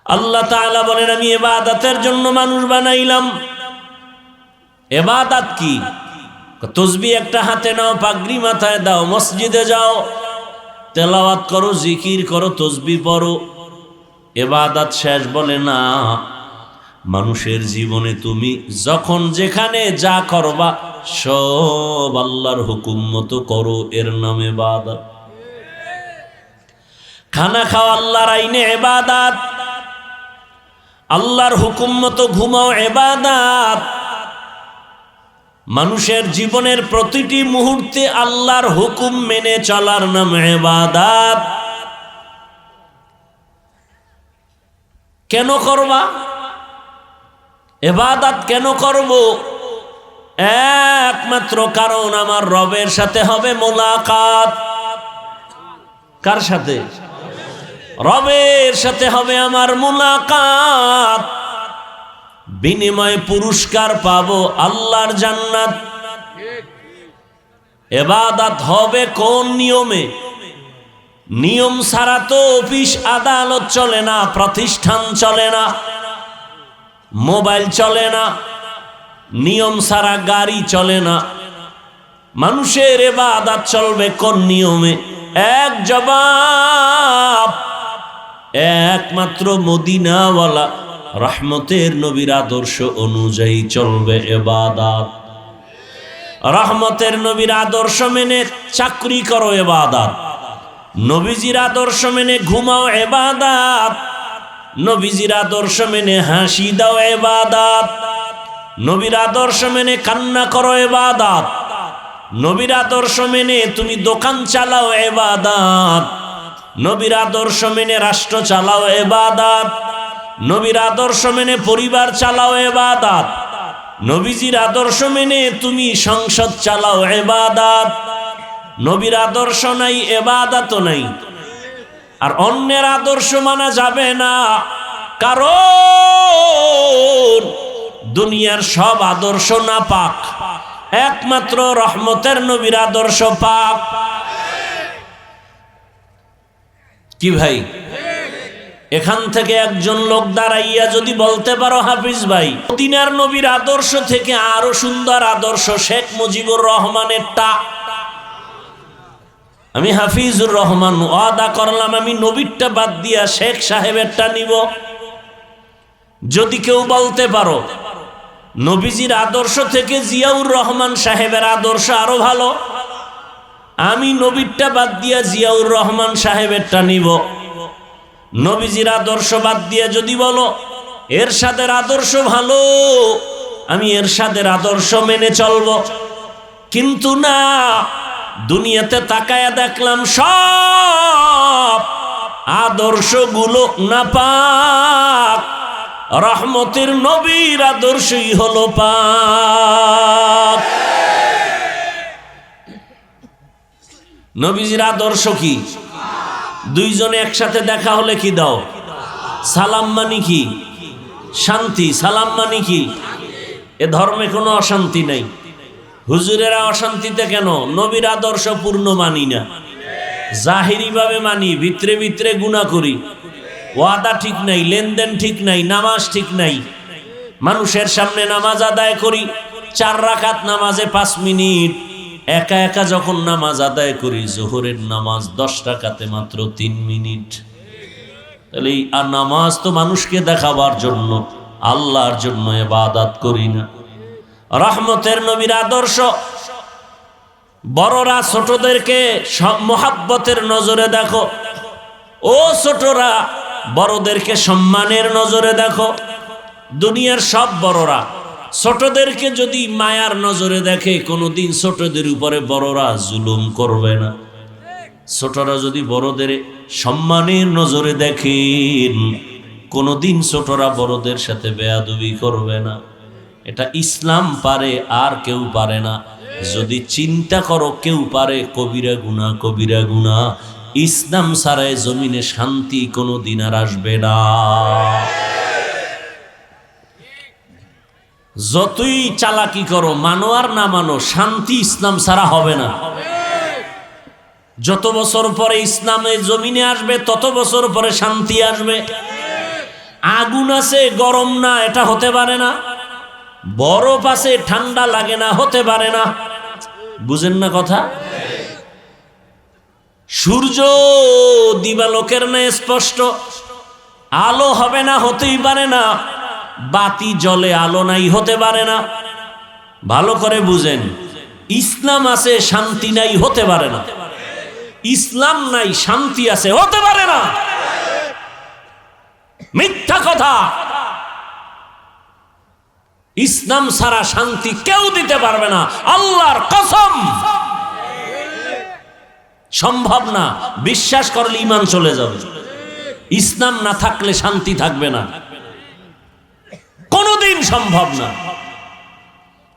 আল্লাহ তাআলা বলেন আমি ইবাদতের জন্য মানুষ বানাইলাম। ইবাদত কি? তসবিহ একটা হাতে নাও, পাগড়ি মাথায় দাও, মসজিদে যাও, তেলাওয়াত করো, জিকির করো, তসবিহ পড়ো, ইবাদত শেষ? বলে না। মানুষের জীবনে তুমি যখন যেখানে যা করবা সব আল্লাহর হুকুম মতো করো, এর নাম ইবাদত। খানা খাওয়া আল্লাহর আইনে ইবাদত, আল্লাহর হুকুম মতো ঘুমাও ইবাদত। মানুষের জীবনের প্রতিটি মুহূর্তে আল্লাহর হুকুম মেনে চলার নাম ইবাদত। কেন করবা ইবাদত? কেন করব? একমাত্র কারণ আমার রবের সাথে হবে মোলাকাত। কার সাথে? রবের সাথে হবে আমার মোলাকাত। বিনিময়ে পুরস্কার পাবো আল্লাহর জান্নাত। ইবাদত হবে কোন নিয়মে? নিয়ম ছাড়া তো অফিস আদালত চলে না, প্রতিষ্ঠান চলে না, মোবাইল চলে না, নিয়ম ছাড়া গাড়ি চলে না। মানুষের ইবাদত চলবে কোন নিয়মে? এক জবাব, একমাত্র মদিনাওয়ালা রহমতের নবীর আদর্শ অনুযায়ী চলবে ইবাদত। রহমতের নবীর আদর্শ মেনে চাকরি করো ইবাদত, নবীজির আদর্শ মেনে ঘুমাও ইবাদত, নবীজির আদর্শ মেনে হাসি দাও ইবাদত, নবীর আদর্শ মেনে কান্না করো ইবাদত, নবীর আদর্শ মেনে তুমি দোকান চালাও ইবাদত, নবীর আদর্শ মেনে রাষ্ট্র চালাও ইবাদত, নবীর আদর্শ মেনে পরিবার চালাও ইবাদত, নবীজির আদর্শ মেনে তুমি সংসদ চালাও ইবাদত। নবীর আদর্শ নাই, ইবাদত নাই। আর অন্যের আদর্শ মানা যাবে না, কারণ দুনিয়ার সব আদর্শ না পাক, একমাত্র রহমতের নবীর আদর্শ পাক। কি ভাই? এখান থেকে একজন লোক দাঁড়াইয়া যদি বলতে পারো হাফিজ ভাই, মদিনার নবীর আদর্শ থেকে আরো সুন্দর আদর্শ শেখ মুজিবুর রহমানেরটা, আমি হাফিজুর রহমান ওয়াদা করলাম আমি নবীরটা বাদ দিয়া শেখ সাহেবেরটা নিব। যদি কেউ বলতে পারো নবীজির আদর্শ থেকে জিয়াউর রহমান সাহেবের আদর্শ আরো ভালো, আমি নবীরটা বাদ দিয়া জিয়াউর রহমান সাহেবেরটা নিব। নবীজির আদর্শ বাদ দিয়ে যদি বলো এরশাদের আদর্শ ভালো, আমি এরশাদের আদর্শ মেনে চলবো। কিন্তু না, দুনিয়াতে তাকায়া দেখলাম সব আদর্শগুলো নাপাক, রহমতের নবীর আদর্শই হলো পাক। নবীজির আদর্শ কি? দুইজনে একসাথে দেখা হলে কি দাও? সালাম মানে কি? শান্তি। সালাম মানে কি? এ ধর্মে কোনো অশান্তি নাই। হুজুরেরা অশান্তিতে কেন? নবীর আদর্শ পূর্ণ মানি না, জাহিরি ভাবে মানি, ভিতরে ভিতরে গুনাহ করি, ওয়াদা ঠিক নাই, লেনদেন ঠিক নাই, নামাজ ঠিক নাই। মানুষের সামনে নামাজ আদায় করি 4 রাকাত নামাজে 5 মিনিট, একা একা যখন নামাজ আদায় করি জোহরের নামাজ 10 রাকাতে মাত্র 3 মিনিট। তাহলে আর নামাজ তো মানুষকে দেখাবার জন্য, আল্লাহর জন্য ইবাদত করি না। রহমতের নবীর আদর্শ, বড়রা ছোটদেরকে মোহাব্বতের নজরে দেখো, ও ছোটরা বড়দেরকে সম্মানের নজরে দেখো। দুনিয়ার সব বড়রা ছোটদেরকে যদি মায়ার নজরে দেখে, কোনোদিন ছোটদের উপরে বড়রা জুলুম করবে না। ছোটরা যদি বড়দের সম্মানের নজরে দেখেন, কোনোদিন ছোটরা বড়দের সাথে বেয়াদবি করবে না। এটা ইসলাম পারে, আর কেউ পারে না। যদি চিন্তা করো কেউ পারে কবিরা গুনাহ, কবিরা গুনাহ, ইসলাম ছাড়াই জমিনে শান্তি কোনোদিন আর আসবে না। যতই চালাকি করো, মানো আর না মানো, শান্তি ইসলাম ছাড়া হবে না। যত বছর পরে ইসলামের জমিনে আসবে, তত বছর পরে শান্তি আসবে। আগুন আছে গরম না, এটা হতে পারে না। বরফ আছে ঠান্ডা লাগে না, হতে পারে না। বুঝেন না কথা? সূর্য দিবালোকের ন্যায় স্পষ্ট, আলো হবে না, হতেই পারে না। বাতি জ্বলে, আলো নাই, হতে পারে না। ভালো করে বুঝেন, ইসলাম আছে, শান্তি নাই, হতে পারে না। ইসলাম নাই শান্তি আছে, হতে পারে না, মিথ্যা কথা। ইসলাম ছাড়া শান্তি কেউ দিতে পারবে না, আল্লাহর কসম সম্ভব না। বিশ্বাস করলে ঈমান চলে যাবে। ইসলাম না থাকলে শান্তি থাকবে না, কোনোদিন সম্ভব না।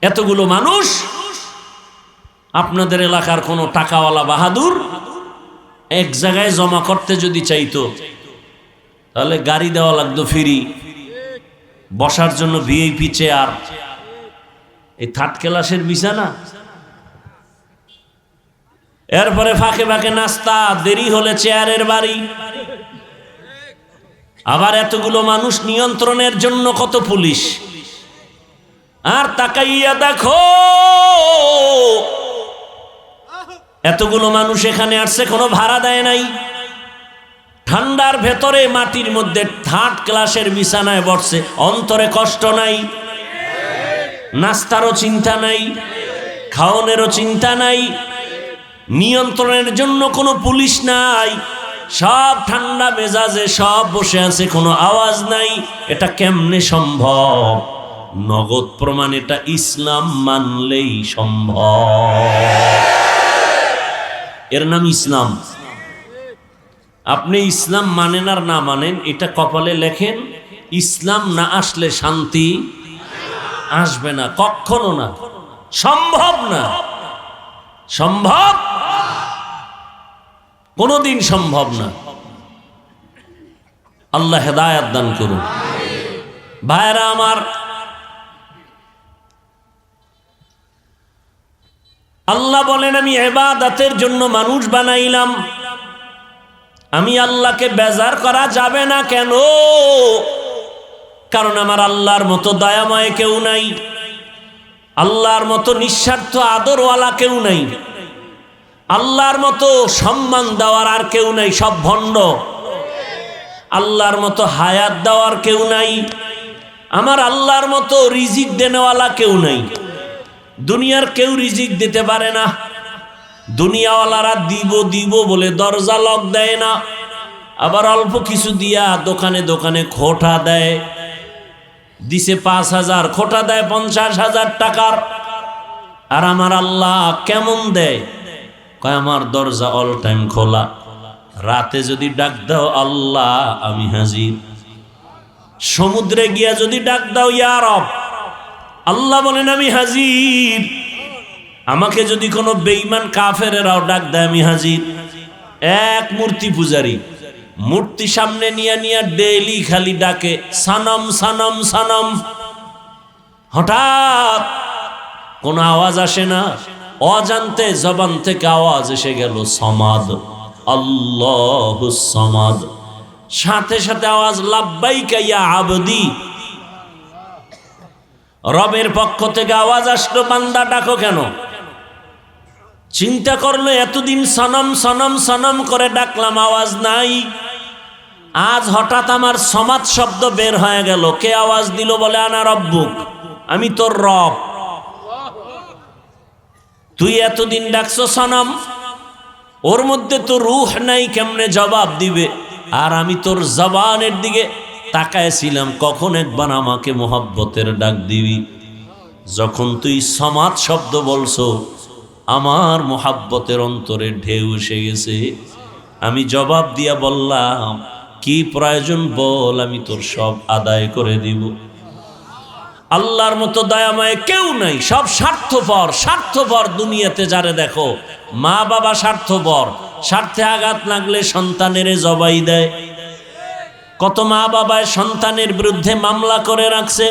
এতগুলো মানুষ, আপনাদের এলাকার কোনো টাকাওয়ালা বাহাদুর এক জায়গায় জমা করতে যদি চাইতো, তাহলে গাড়ি দেওয়া লাগতো ফ্রি, বসার জন্য ভিআইপি চেয়ার, এই থার্ড ক্লাসের বিছানা, এরপরে ফাঁকে ফাঁকে নাস্তা, দেরি হলে চেয়ারের বাড়ি। আবার এতগুলো মানুষ নিয়ন্ত্রণের জন্য কত পুলিশ। আর তাকাইয়া দেখো, এতগুলো মানুষ এখানে আসছে, কোনো ভাড়া দেয় নাই। ঠান্ডার ভেতরে মাটির মধ্যে থার্ড ক্লাসের বিছানায় বসছে, অন্তরে কষ্ট নাই, নাস্তারও চিন্তা নাই, খাওয়ানোরও চিন্তা নাই, নিয়ন্ত্রণের জন্য কোনো পুলিশ নাই, সব ঠান্ডা মেজাজে সব বসে আছে, কোনো আওয়াজ নাই। এটা কেমনে সম্ভব? নগদ প্রমাণ, এটা ইসলাম মানলেই সম্ভব। এর নাম ইসলাম। আপনি ইসলাম মানেন আর না মানেন, এটা কপালে লেখেন। ইসলাম না আসলে শান্তি আসবে না, কখনো না, সম্ভব না। সম্ভব? কোনোদিন সম্ভব না। আল্লাহ হেদায়েত দান করুন। ভাইরা আমার, আল্লাহ বলেন আমি ইবাদতের জন্য মানুষ বানাইলাম। আমি আল্লাহকে বেজার করা যাবে না। কেন? কারণ আমার আল্লাহর মতো দয়াময় কেউ নাই, আল্লাহর মতো নিঃস্বার্থ আদরওয়ালা কেউ নাই, আল্লাহর মতো সম্মান দেওয়ার আর কেউ নাই, সব ভণ্ড। আল্লাহর মতো হায়াত দেওয়ার কেউ নাই, আমার আল্লাহর মতো রিজিক দেনেওয়ালা কেউ নাই। দুনিয়ার কেউ রিজিক দিতে পারে না। দুনিয়াওয়ালারা দিব দিব বলে দরজা লক দেয় না, আবার অল্প কিছু দিয়া দোকানে দোকানে খোটা দেয়। দিছে 5,000, খোটা দেয় 50,000 টাকার। আর আমার আল্লাহ কেমন দেয়? কয় আমার দরজা অল টাইম খোলা, রাতে যদি ডাক দাও আল্লাহ আমি হাজির। সমুদ্রে গিয়া যদি ডাক দাও ইয়া রব, আল্লাহ বলেন আমি হাজির। আমাকে যদি কোনো বেঈমান কাফেরেরাও ডাক দেয় আমি হাজির। এক মূর্তি পূজারী, মূর্তি সামনে নিয়ে নিয়ে ডেইলি খালি ডাকে সানম সানম সানম। হঠাৎ কোনো আওয়াজ আসে না, অজান্তে জবান থেকে আওয়াজ এসে গেল সমাদ, আল্লাহুস সমাদ। সাথে সাথে আওয়াজ লাব্বাইকা ইয়া আবদি। রবের পক্ষ থেকে আওয়াজ আসলো বান্দা ডাকো কেন? চিন্তা করলো এতদিন সনম সনম সনম করে ডাকলাম, আওয়াজ নাই। আজ হঠাৎ আমার সমাদ শব্দ বের হয়ে গেল। কে আওয়াজ দিল? বলে আনা রব্বুক, আমি তোর রব। তুই এতদিন ডাকছো সনম, ওর মধ্যে তো রূহ নাই, কেমনে জবাব দিবে? আর আমি তোর জবানের দিকে তাকায়ছিলাম, কখন একবার আমাকে মোহাব্বতের ডাক দিবি। যখন তুই সমাদ শব্দ বলছো, আমার মোহাব্বতের অন্তরে ঢেউ এসে গেছে। আমি জবাব দিয়া বললাম কি প্রয়োজন বল, আমি তোর সব আদায় করে দিব। আল্লাহর মতো দয়াময় কেউ নাই, সব স্বার্থপর। স্বার্থপর দুনিয়াতে যারে দেখো, মা বাবা স্বার্থপর, স্বার্থে আঘাত লাগলে সন্তানের জবাই দেয়। কত মা বাবায় সন্তানের বিরুদ্ধে মামলা করে রাখছে,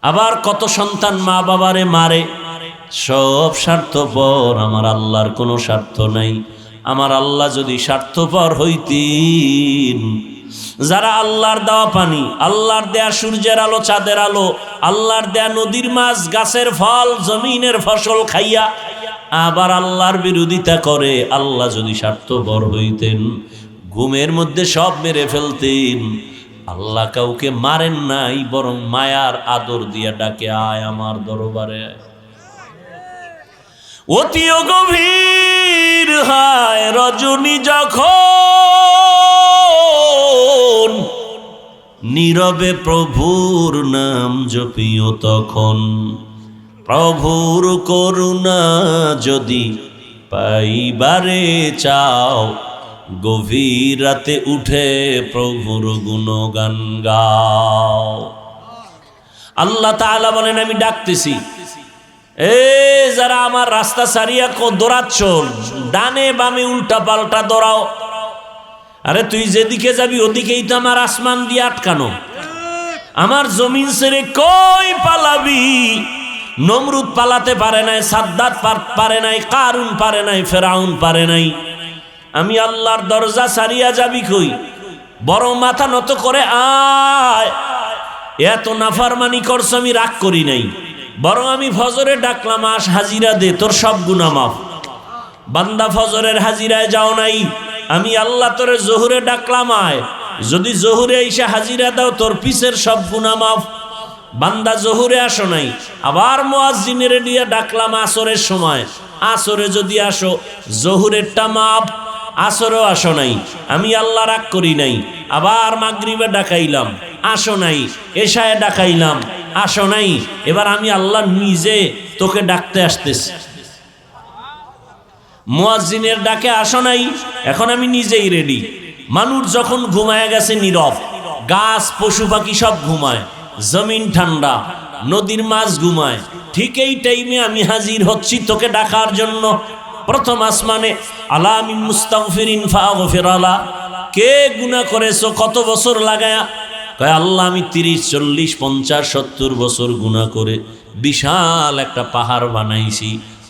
আবার কত সন্তান মা বাবারে মারে। সব স্বার্থপর, আমার আল্লাহর কোনো স্বার্থ নাই। আমার আল্লাহ যদি স্বার্থপর হইতেন, যারা আল্লাহর দেওয়া পানি, আল্লাহর দেয়া সূর্যের আলো, চাঁদের আলো, আল্লাহর দেয়া নদীর মাছ, গাছের ফল, জমিনের ফসল খাইয়া আবার আল্লাহর বিরোধিতা করে, আল্লাহ যদি স্বার্থপর হইতেন, ঘুমের মধ্যে সব মেরে ফেলতেন। আল্লাহ কাউকে মারেন নাই, বরং মায়ার আদর দিয়া ডাকে আয় আমার দরবারে। অতি গভীর গভীর হয় রজনী যখন, নীরবে প্রভুর নাম জপিও তখন। প্রভুর করুণা যদি পাইবারে চাও, গভীর রাতে উঠে প্রভুর গুণগান গাও। আল্লাহ তাআলা বলেন, আমি ডাকতেছি, যারা আমার রাস্তা ছাড়িয়া দৌড়াচ্ছ, ডানে বামে উল্টা পাল্টা দৌড়াও। আরে তুই যেদিকে যাবি ওদিকেই তো আমার আসমান দিয়ে আটকানো, আমার জমিন ছেড়ে কই পালাবি? নমরুদ পালাতে পারে নাই, সাদ্দাত পারে নাই, কারুন পারে নাই, ফেরাউন পারে নাই। আমি আল্লাহর দরজা ছাড়িয়া যাবি কই? বড় মাথা নত করে আয়। এত নাফরমানি করছ, আমি রাগ করি নাই, বরং আমি ফজরে ডাকলাম, আস হাজিরা দে, তোর সব গুনাহ মাফ। বান্দা ফজরের হাজিরায় যাও নাই, আমি আল্লাহ তোরে জোহরে ডাকলাম, আয়। যদি জোহরে এসে হাজিরা দাও, তোর পিছের সব গুনাহ মাফ। বান্দা জোহরে আসো নাই, আবার মুয়াজ্জিনের দিয়ে ডাকলাম আসরের সময়, আসরে যদি আসো, জোহরেরটা মাফ। আসরেও আসো নাই, আমি আল্লাহ রাগ করি নাই। আবার মাগরিবে ডাকাইলাম, আসো নাই। এশায় ডাকাইলাম, আসো নাই। এবার আমি আল্লাহ নিজে তোকে ডাকতে আসতেছি। মুয়াজ্জিনের ডাকে আসো নাই, এখন আমি নিজেই রেডি। মানুষ যখন ঘুমায় গেছে নীরব, গাছ পশু পাখি সব ঘুমায়, জমিন ঠান্ডা, নদীর মাছ ঘুমায়, ঠিক এই টাইমে আমি হাজির হচ্ছি তোকে ডাকার জন্য। প্রথম আসমানে, আলা মিন মুস্তাগফিরিন ফাগফির আলা, কে গুনাহ করেছো কত বছর লাগায়া? কয় আল্লাহ আমি 30, 40, 50, 70 বছর গুনাহ করে বিশাল একটা পাহাড় বানাইছি।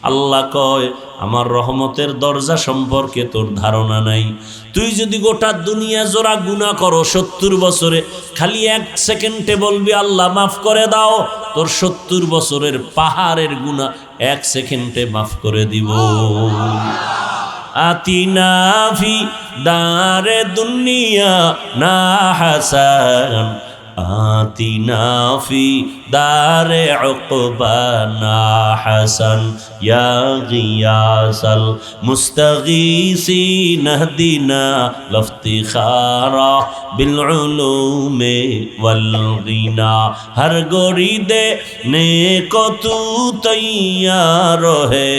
আল্লাহ কয় আমার রহমতের দরজা সম্পর্কে তোর ধারণা নাই। তুই যদি গোটা দুনিয়া জোড়া গুনাহ করো 70 বছরে, খালি 1 সেকেন্ডে বলবি আল্লাহ মাফ করে দাও, তোর 70 বছরের পাহাড়ের গুনাহ 1 সেকেন্ডে মাফ করে দিব। আতিনা ফি দারে দুনিয়া না হাসান, আতিনা ফি দারে উকবা না হাসান, ইয়া গিয়াসাল মুস্তাগীসিন ইহদিনা লফতিখারা বিল উলুমে ওয়াল গিনা। হর গরিদে নেকো তু তৈয়ার হে,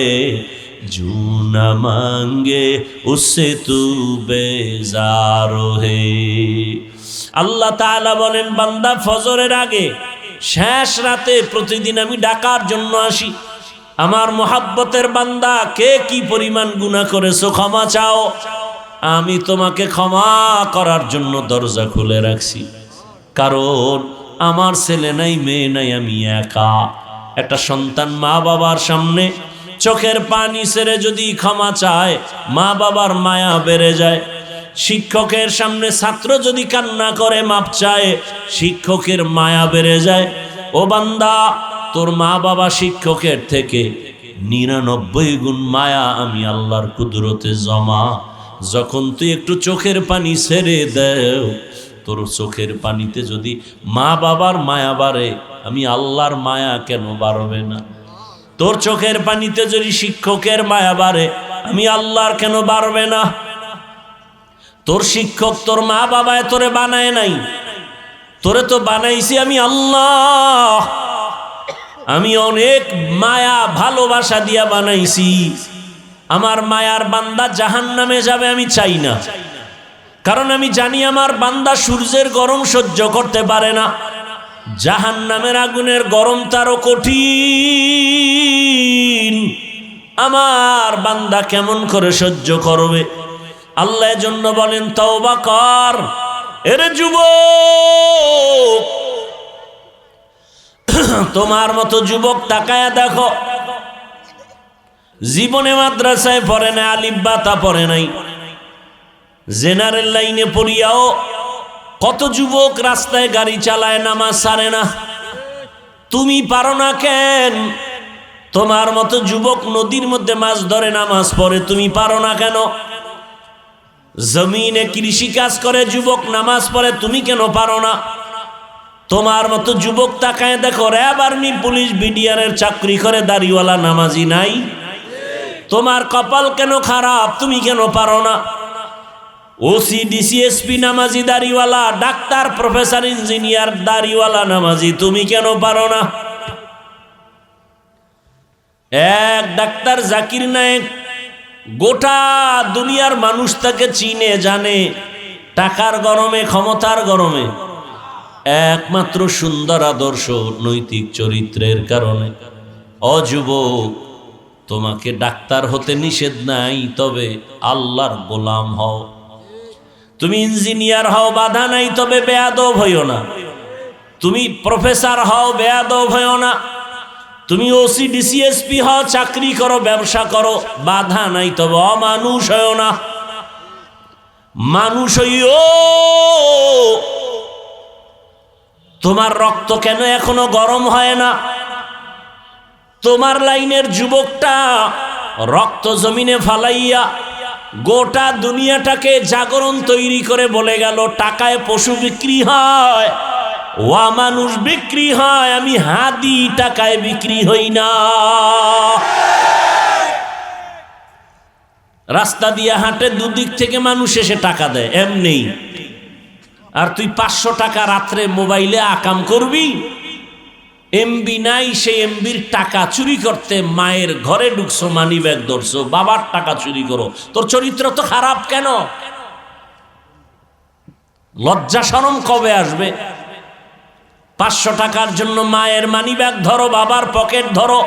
জু না মাঙ্গে উসসে তু বেজার হে। আল্লাহ তাআলা বলেন, বান্দা ফজরের আগে শেষ রাতে প্রতিদিন আমি ডাকার জন্য আসি। আমার মোহাব্বতের বান্দা, কে কি পরিমাণ গুনাহ করেছো ক্ষমা চাও, আমি তোমাকে ক্ষমা করার জন্য দরজা খুলে রাখছি। কারণ আমার ছেলে নাই, মেয়ে নাই, আমি একা। একটা সন্তান মা বাবার সামনে চোখের পানি ছেড়ে যদি ক্ষমা চায়, মা বাবার মায়া বেড়ে যায়। শিক্ষকের সামনে ছাত্র যদি কান্না করে মাপ চায়, শিক্ষকের মায়া বেড়ে যায়। ও বান্দা, তোর মা বাবা শিক্ষকের থেকে 99 গুণ মায়া আমি আল্লাহর কুদরতে জমা। যখন তুই একটু চোখের পানি ছেড়ে দেও, তোর চোখের পানিতে যদি মা বাবার মায়া বাড়ে, আমি আল্লাহর মায়া কেন বাড়বে না? তোর চোখের পানিতে যদি শিক্ষকের মায়া বাড়ে, আমি আল্লাহর কেন বাড়বে না? তোর শিক্ষক তোর মা বাবায় তোরে বানায় নাই, তোরে তো বানাইছি আমি আল্লাহ। আমি অনেক মায়া ভালোবাসা দিয়া বানাইছি। আমার মায়ার বান্দা জাহান্নামে যাবে আমি চাই না, কারণ আমি জানি আমার বান্দা সূর্যের গরম সহ্য করতে পারে না। জাহান্নামের আগুনের গরম তারও কঠিন। আমার বান্দা কেমন করে সহ্য করবে? আল্লাহ জন্য বলেন, তওবা কর। এরে যুবক, তোমার মতো যুবক তাকায়া দেখো, জীবনে মাদ্রাসায় পড়ে না, আলিফ বা তা পড়ে নাই, জেনারেল লাইনে পড়িয়াও কত যুবক রাস্তায় গাড়ি চালায়, নামাজ ছাড়ে না। তুমি পারো না কেন? তোমার মতো যুবক নদীর মধ্যে মাছ ধরে, নামাজ পড়ে, তুমি পারো না কেন? জমিনে কৃষি কাজ করে যুবক, নামাজ পড়ে, তুমি কেন পারো না? তোমার মতো যুবক তাকায় দেখো, র্যাব, আর্মি, পুলিশ, বিডিআর এর চাকরি করে, দাড়িওয়ালা নামাজি নাই? তোমার কপাল কেন খারাপ, তুমি কেন পারো না? ওসি ডিসি এসপি নামাজি দাড়িওয়ালা, ডাক্তার প্রফেসর ইঞ্জিনিয়ার দাড়িওয়ালা নামাজি, তুমি কেন পারো না? এক ডাক্তার জাকির নায়েক, গোটা দুনিয়ার মানুষ তাকে চিনে জানে, টাকার গরমে, ক্ষমতার গরমে, একমাত্র সুন্দর আদর্শ নৈতিক চরিত্রের কারণে। অযুবক, তোমাকে ডাক্তার হতে নিষেধ নাই, তবে আল্লাহর গোলাম হও। তুমি ইঞ্জিনিয়ার হও, বাধা নাই, তবে বেয়াদব হইও না। তুমি প্রফেসর হও, বেয়াদব হইও না। তুমি ওসি ডিসি এসপি হও, চাকরি করো, ব্যবসা করো, বাধা নাই, তবে অমানুষ হইও না। মানুষ হইও। তোমার রক্ত কেন এখনো গরম হয় না? তোমার লাইনের যুবকটা রক্ত জমিনে ফালাইয়া গোটা দুনিয়াটাকে জাগরণ তৈরি করে বলে গেল, টাকায় পশু বিক্রি হয়, ওয়া মানুষ বিক্রি হয়, আমি হাদি টাকায় বিক্রি হই না। রাস্তা দিয়ে হাঁটে, দুদিক থেকে মানুষ এসে টাকা দেয় এমনি। আর তুই 500 টাকা রাত্রে মোবাইলে আকাম করবি, এমবি নাই, সেই এমবির টাকা চুরি করতে মায়ের ঘরে ঢুকছো, মানি ব্যাগ ধরছো, বাবার টাকা চুরি করো। তোর চরিত্র তো খারাপ কেন? লজ্জা শরম কবে আসবে? 500 টাকার জন্য মায়ের মানি ব্যাগ ধরো, বাবার পকেট ধরো,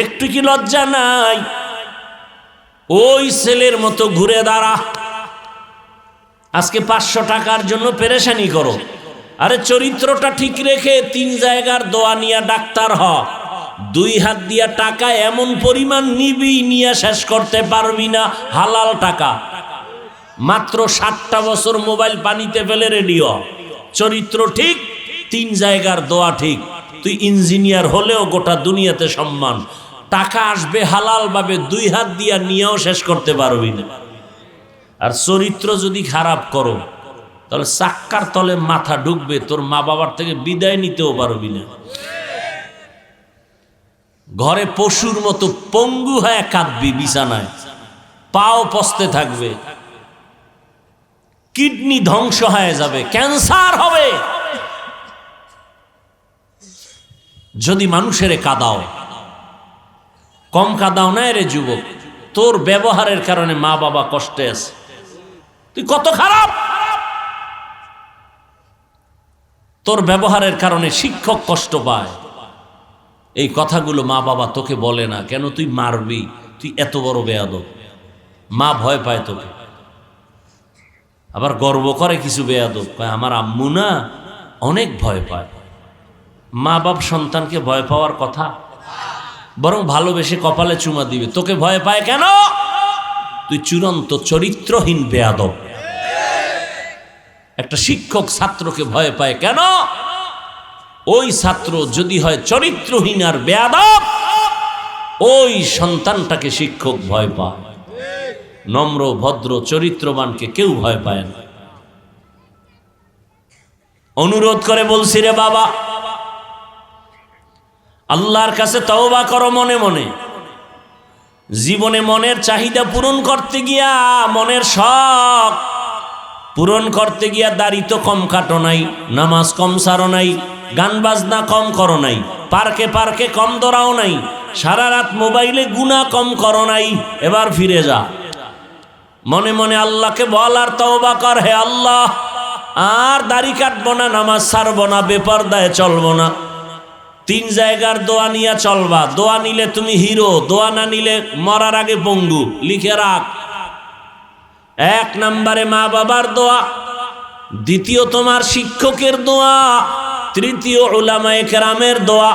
একটু কি লজ্জা নাই? ওই ছেলের মতো ঘুরে দাঁড়া। আজকে 500 টাকার জন্য পেরেশানি করো। আরে চরিত্রটা ঠিক রেখে 3 জায়গার দোয়া নিয়ে ডাক্তার হ। 2 হাত দিয়া টাকা এমন পরিমাণ নিবি, নিয়ে শেষ করতে পারবি না। হালাল টাকা। মাত্র 60টা বছর মোবাইল পানিতে ফেলে রেডিও। চরিত্র ঠিক, 3 জায়গার দোয়া ঠিক। তুই ইঞ্জিনিয়ার হলেও গোটা দুনিয়াতে সম্মান। টাকা আসবে হালাল ভাবে, 2 হাত দিয়া নিয়েও শেষ করতে পারবি না। আর চরিত্র যদি খারাপ করো, তাহলে চাক্কার তলে মাথা ঢুকবে, তোর মা বাবার থেকে বিদায় নিতেও পারবি না। ঘরে পশুর মতো পঙ্গু হয়ে কাঁদবি, বিছানায় পাও পচতে থাকবে, কিডনি ধ্বংস হয়ে যাবে, ক্যান্সার হবে। যদি মানুষের কাঁদাও, কম কাঁদাও না রে যুবক। তোর ব্যবহারের কারণে মা বাবা কষ্টে আছে। তুই কত খারাপ! তোর ব্যবহারের কারণে শিক্ষক কষ্ট পায়। এই কথাগুলো মা বাবা তোকে বলে না, কেন? তুই মারবি, তুই এত বড় বেয়াদব। মা ভয় পায় তোকে, আবার গর্ব করে কিছু বেয়াদব, আমার আম্মু না অনেক ভয় পায়। মা বাপ সন্তানকে ভয় পাওয়ার কথা, বরং ভালোবেসে কপালে চুমা দিবে। তোকে ভয় পায় কেন? তুই চূড়ান্ত চরিত্রহীন বেয়াদব। একটা শিক্ষক ছাত্রকে ভয় পায় কেন? ওই ছাত্র যদি হয় চরিত্রহীন আর বেয়াদব, ওই সন্তানটাকে শিক্ষক ভয় পায়। নম্র ভদ্র চরিত্রবানকে কেউ ভয় পায় না। অনুরোধ করে বলছি রে বাবা, আল্লাহর কাছে তওবা করো মনে মনে। জীবনে মনের চাহিদা পূরণ করতে গিয়া, মনের শখ পূরণ করতে গিয়া দাড়ি তো কম কাটো নাই, নামাজ কম সারো নাই, গান বাজনা কম করো নাই, পার্কে পার্কে কম দৌড়াও নাই, সারা রাত মোবাইলে গুনাহ কম করো নাই। এবার ফিরে যা, মনে মনে আল্লাহকে বল আর তওবা কর, হে আল্লাহ, আর দাড়ি কাটবো না, নামাজ ছাড়বো না, বেপরদায় চলবো না। 3 জায়গার দোয়া নিয়ে চলবা। দোয়া নিলে তুমি হিরো, দোয়া না নিলে মরার আগে পঙ্গু। লিখে রাখ। 1 নম্বরে মা বাবার দোয়া, 2 তোমার শিক্ষকের দোয়া, 3 উলামায়ে কেরামের দোয়া।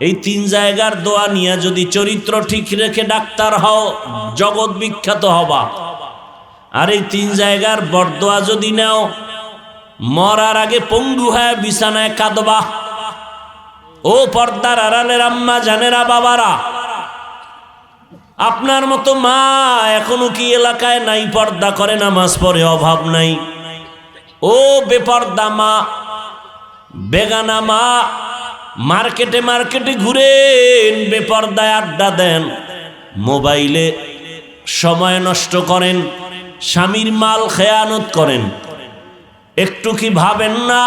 এই 3 জায়গার দোয়া নিয়ে যদি চরিত্র ঠিক রেখে ডাক্তার হও, জগৎ বিখ্যাত হবা। আর এই 3 জায়গার বরদোয়া যদি নাও, মরার আগে পঙ্গু হয়ে বিছানায় কাঁদবা। ও পর্দার আড়ালের আম্মা জানেরা, বাবারা, আপনার মতো মা এখনো কি এলাকায় নাই? পর্দা করে নামাজ পড়ে, অভাব নাই। ও বেপর্দা মা, বেগানা মা, মার্কেটে মার্কেটে ঘুরেন, বেপর্দায় আড্ডা দেন, মোবাইলে সময় নষ্ট করেন, স্বামীর মাল খেয়ানত করেন, একটু কি ভাবেন না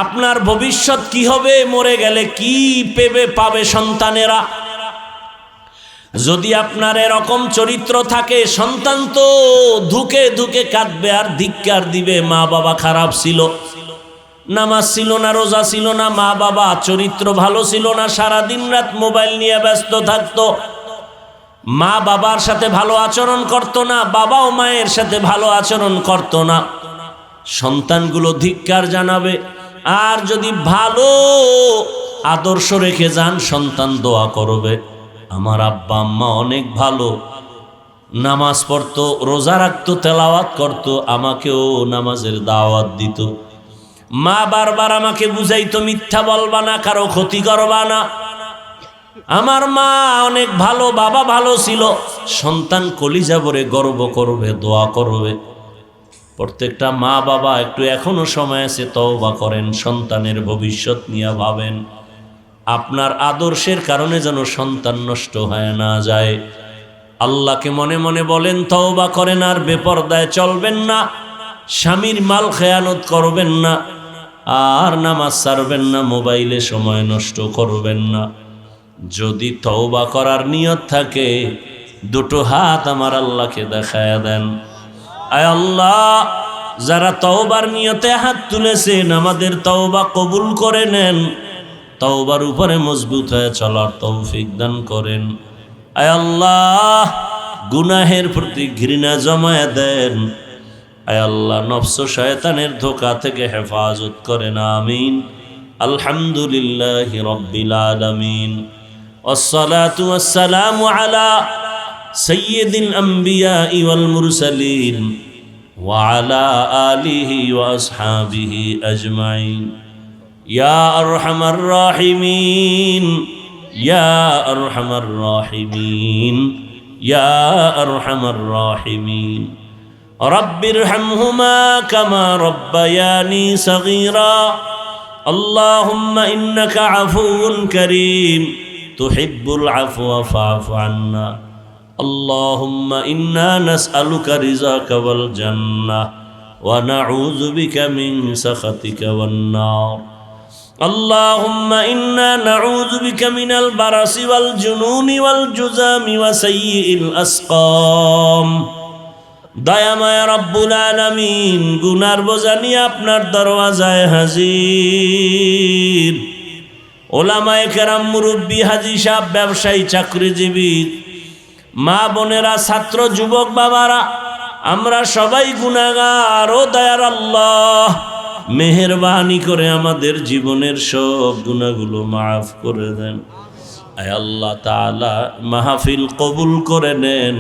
আপনার ভবিষ্যৎ কি হবে, মরে গেলে কি পাবে সন্তানেরা? যদি আপনার এরকম চরিত্র থাকে, সন্তান তো ধুকে ধুকে কাঁদবে আর ধিক্কার দিবে, মা বাবা খারাপ ছিল, নামাজ ছিল না, রোজা ছিল না, মা বাবা চরিত্র ভালো ছিল না, সারা দিন রাত মোবাইল নিয়ে ব্যস্ত থাকতো, মা বাবার সাথে ভালো আচরণ করতো না, বাবাও মায়ের সাথে ভালো আচরণ করতো না, সন্তানগুলো ধিক্কার জানাবে। আর যদি ভালো আদর্শ রেখে যান, সন্তান দোয়া করবে, আমার আব্বা আম্মা অনেক ভালো, নামাজ পড়তো, রোজা রাখতো, তেলাওয়াত করতো, আমাকেও নামাজের দাওয়াত দিত, মা বারবার আমাকে বুঝাইতো মিথ্যা বলবা না, কারো ক্ষতি করবা না, আমার মা অনেক ভালো, বাবা ভালো ছিল। সন্তান কলিজা ভরে গর্ব করবে, দোয়া করবে। প্রত্যেকটা মা বাবা একটু এখনো সময় আছে, তওবা করেন, সন্তানের ভবিষ্যৎ নিয়ে ভাবেন, আপনার আদর্শের কারণে যেন সন্তান নষ্ট হয়ে না যায়। আল্লাহকে মনে মনে বলেন, তওবা করেন, আর বেপরদায় চলবেন না, স্বামীর মাল খেয়ানত করবেন না, আর নামাজ ছাড়বেন না, মোবাইলে সময় নষ্ট করবেন না। যদি তওবা করার নিয়ত থাকে, দুটো হাত আমার আল্লাহকে দেখায়া দেন। আয় আল্লাহ, যারা তওবার নিয়তে হাত তুলেছেন, আমাদের তওবা কবুল করে নেন, তওবার উপরে মজবুত হয়ে চলার তৌফিক দান করেন। আয় আল্লাহ, গুনাহের প্রতি ঘৃণা জমায়ে দেন। আয় আল্লাহ, নফস শয়তানের ধোঁকা থেকে হেফাজত করেন। আমিন। আলহামদুলিল্লাহি রাব্বিল আলামিন। والصلاة والسلام على سيد الأنبياء والمرسلين وعلى آله وأصحابه أجمعين يا أرحم الراحمين يا أرحم الراحمين يا أرحم الراحمين رب ارحمهما كما ربياني صغيرا اللهم إنك عفو كريم تحب العفو فاعف عنا اللهم إنا نسألك رضاك والجنة ونعوذ بك من سخطك والنار اللهم إنا نعوذ بك من البرص والجنون والجذام وسيء الأسقام দয়াময় রব্বুল আলামিন, গুনার বোঝা নিয়ে আপনার দরওয়াজায় হাজির। ওলামায়ে কেরাম, মুরব্বী, হাজী সাহেব, ব্যবসায়ী, চাকরিজীবী, মা বোনেরা, ছাত্র, যুবক, বাবারা, আমরা সবাই গুনাহগার। ও দয়ার আল্লাহ, মেহেরবানি করে আমাদের জীবনের সব গুনাহগুলো মাফ করে দেন। আয় আল্লাহ তাআলা, মাহফিল কবুল করে নেন,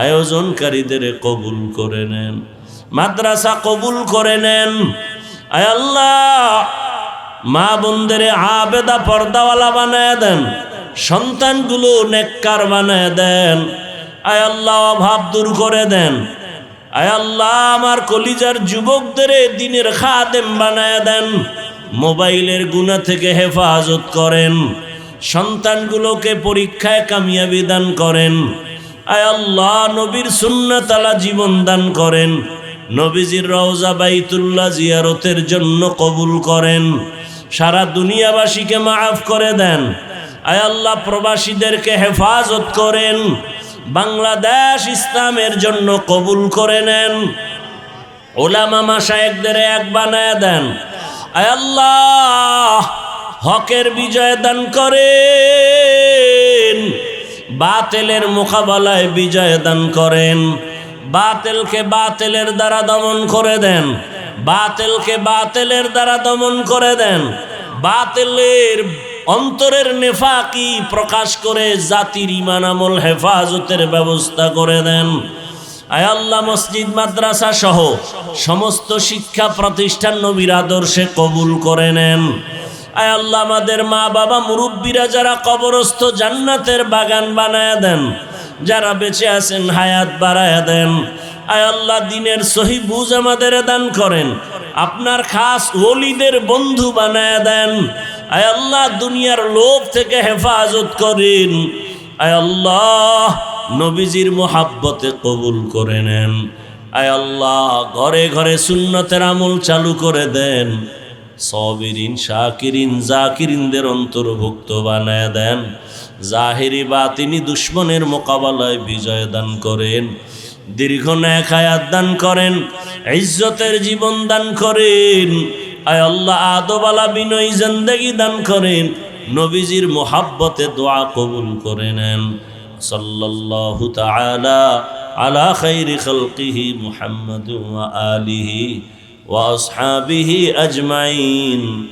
আয়োজনকারীদের কবুল করে নেন, মাদ্রাসা কবুল করে নেন। আয় আল্লাহ, মা বোনদের আবেদা পর্দাওয়ালা বানায় দেন, সন্তানগুলো নেককার বানায় দেন। আয় আল্লাহ, অভাব দূর করে দেন। আয় আল্লাহ, আমার কলিজার যুবকদের দিনের খাদেম বানায় দেন, মোবাইলের গুনাহ থেকে হেফাজত করেন, সন্তানগুলোকে পরীক্ষায় কামিয়াবি দান করেন। আয় আল্লাহ, নবীর সুন্নাত আলা জীবন দান করেন, নবীজির রওজা বাইতুল্লাহ জিয়ারতের জন্য কবুল করেন, সারা দুনিয়াবাসীকে মাফ করে দেন। আয় আল্লাহ, প্রবাসীদেরকে হেফাজত করেন, বাংলাদেশ ইসলামের জন্য কবুল করে নেন, ওলামা মাশায়েখদের এক বানায় দেন। আয় আল্লাহ, হকের বিজয় দান করেন, বাতিলের মোকাবেলায় বিজয় দান করেন, বাতিলকে বাতিলের দ্বারা দমন করে দেন, বাতিলকে বাতিলের দ্বারা দমন করে দেন, বাতিলের অন্তরের নেফাকি প্রকাশ করে জাতির ঈমান আমল হেফাজতের ব্যবস্থা করে দেন। আয় আল্লাহ, মসজিদ মাদ্রাসা সহ সমস্ত শিক্ষা প্রতিষ্ঠান নবীর আদর্শে কবুল করে নেন। আয় আল্লাহ, আমাদের মা বাবা মুরব্বীরা যারা কবরস্থ, জান্নাতের বাগান বানায় দেন, যারা বেঁচে আছেন হায়াত বাড়ায় দেন। আয় আল্লাহ, দিনের সহি বুঝ আমাদের দান করেন, আপনার খাস ওলিদের বন্ধু বানায় দেন। আয় আল্লাহ, দুনিয়ার লোভ থেকে হেফাজত করেন, আয় আল্লাহ নবীজির মোহাব্বতে কবুল করে নেন। আয় আল্লাহ ঘরে ঘরে সুন্নতের আমল চালু করে দেন। সবিরিন শাকিরিন জাকিরিনদের অন্তর্ভুক্ত বানায় দেন। জাহিরি বাতিনি দুশ্মনের মোকাবেলায় বিজয় দান করেন। দীর্ঘ নেক হায়াত দান করেন। ইজ্জতের জীবন দান করেন। আয় আল্লাহ আদবালা বিনয়ী জিন্দেগি দান করেন। নবীজির মোহাব্বতে দোয়া কবুল করে নেন। সাল্লাল্লাহু তাআলা আলা খাইরি খালকিহি মুহাম্মাদ ওয়া আলিহি ওয়া আসহাবিহি আজমাইন।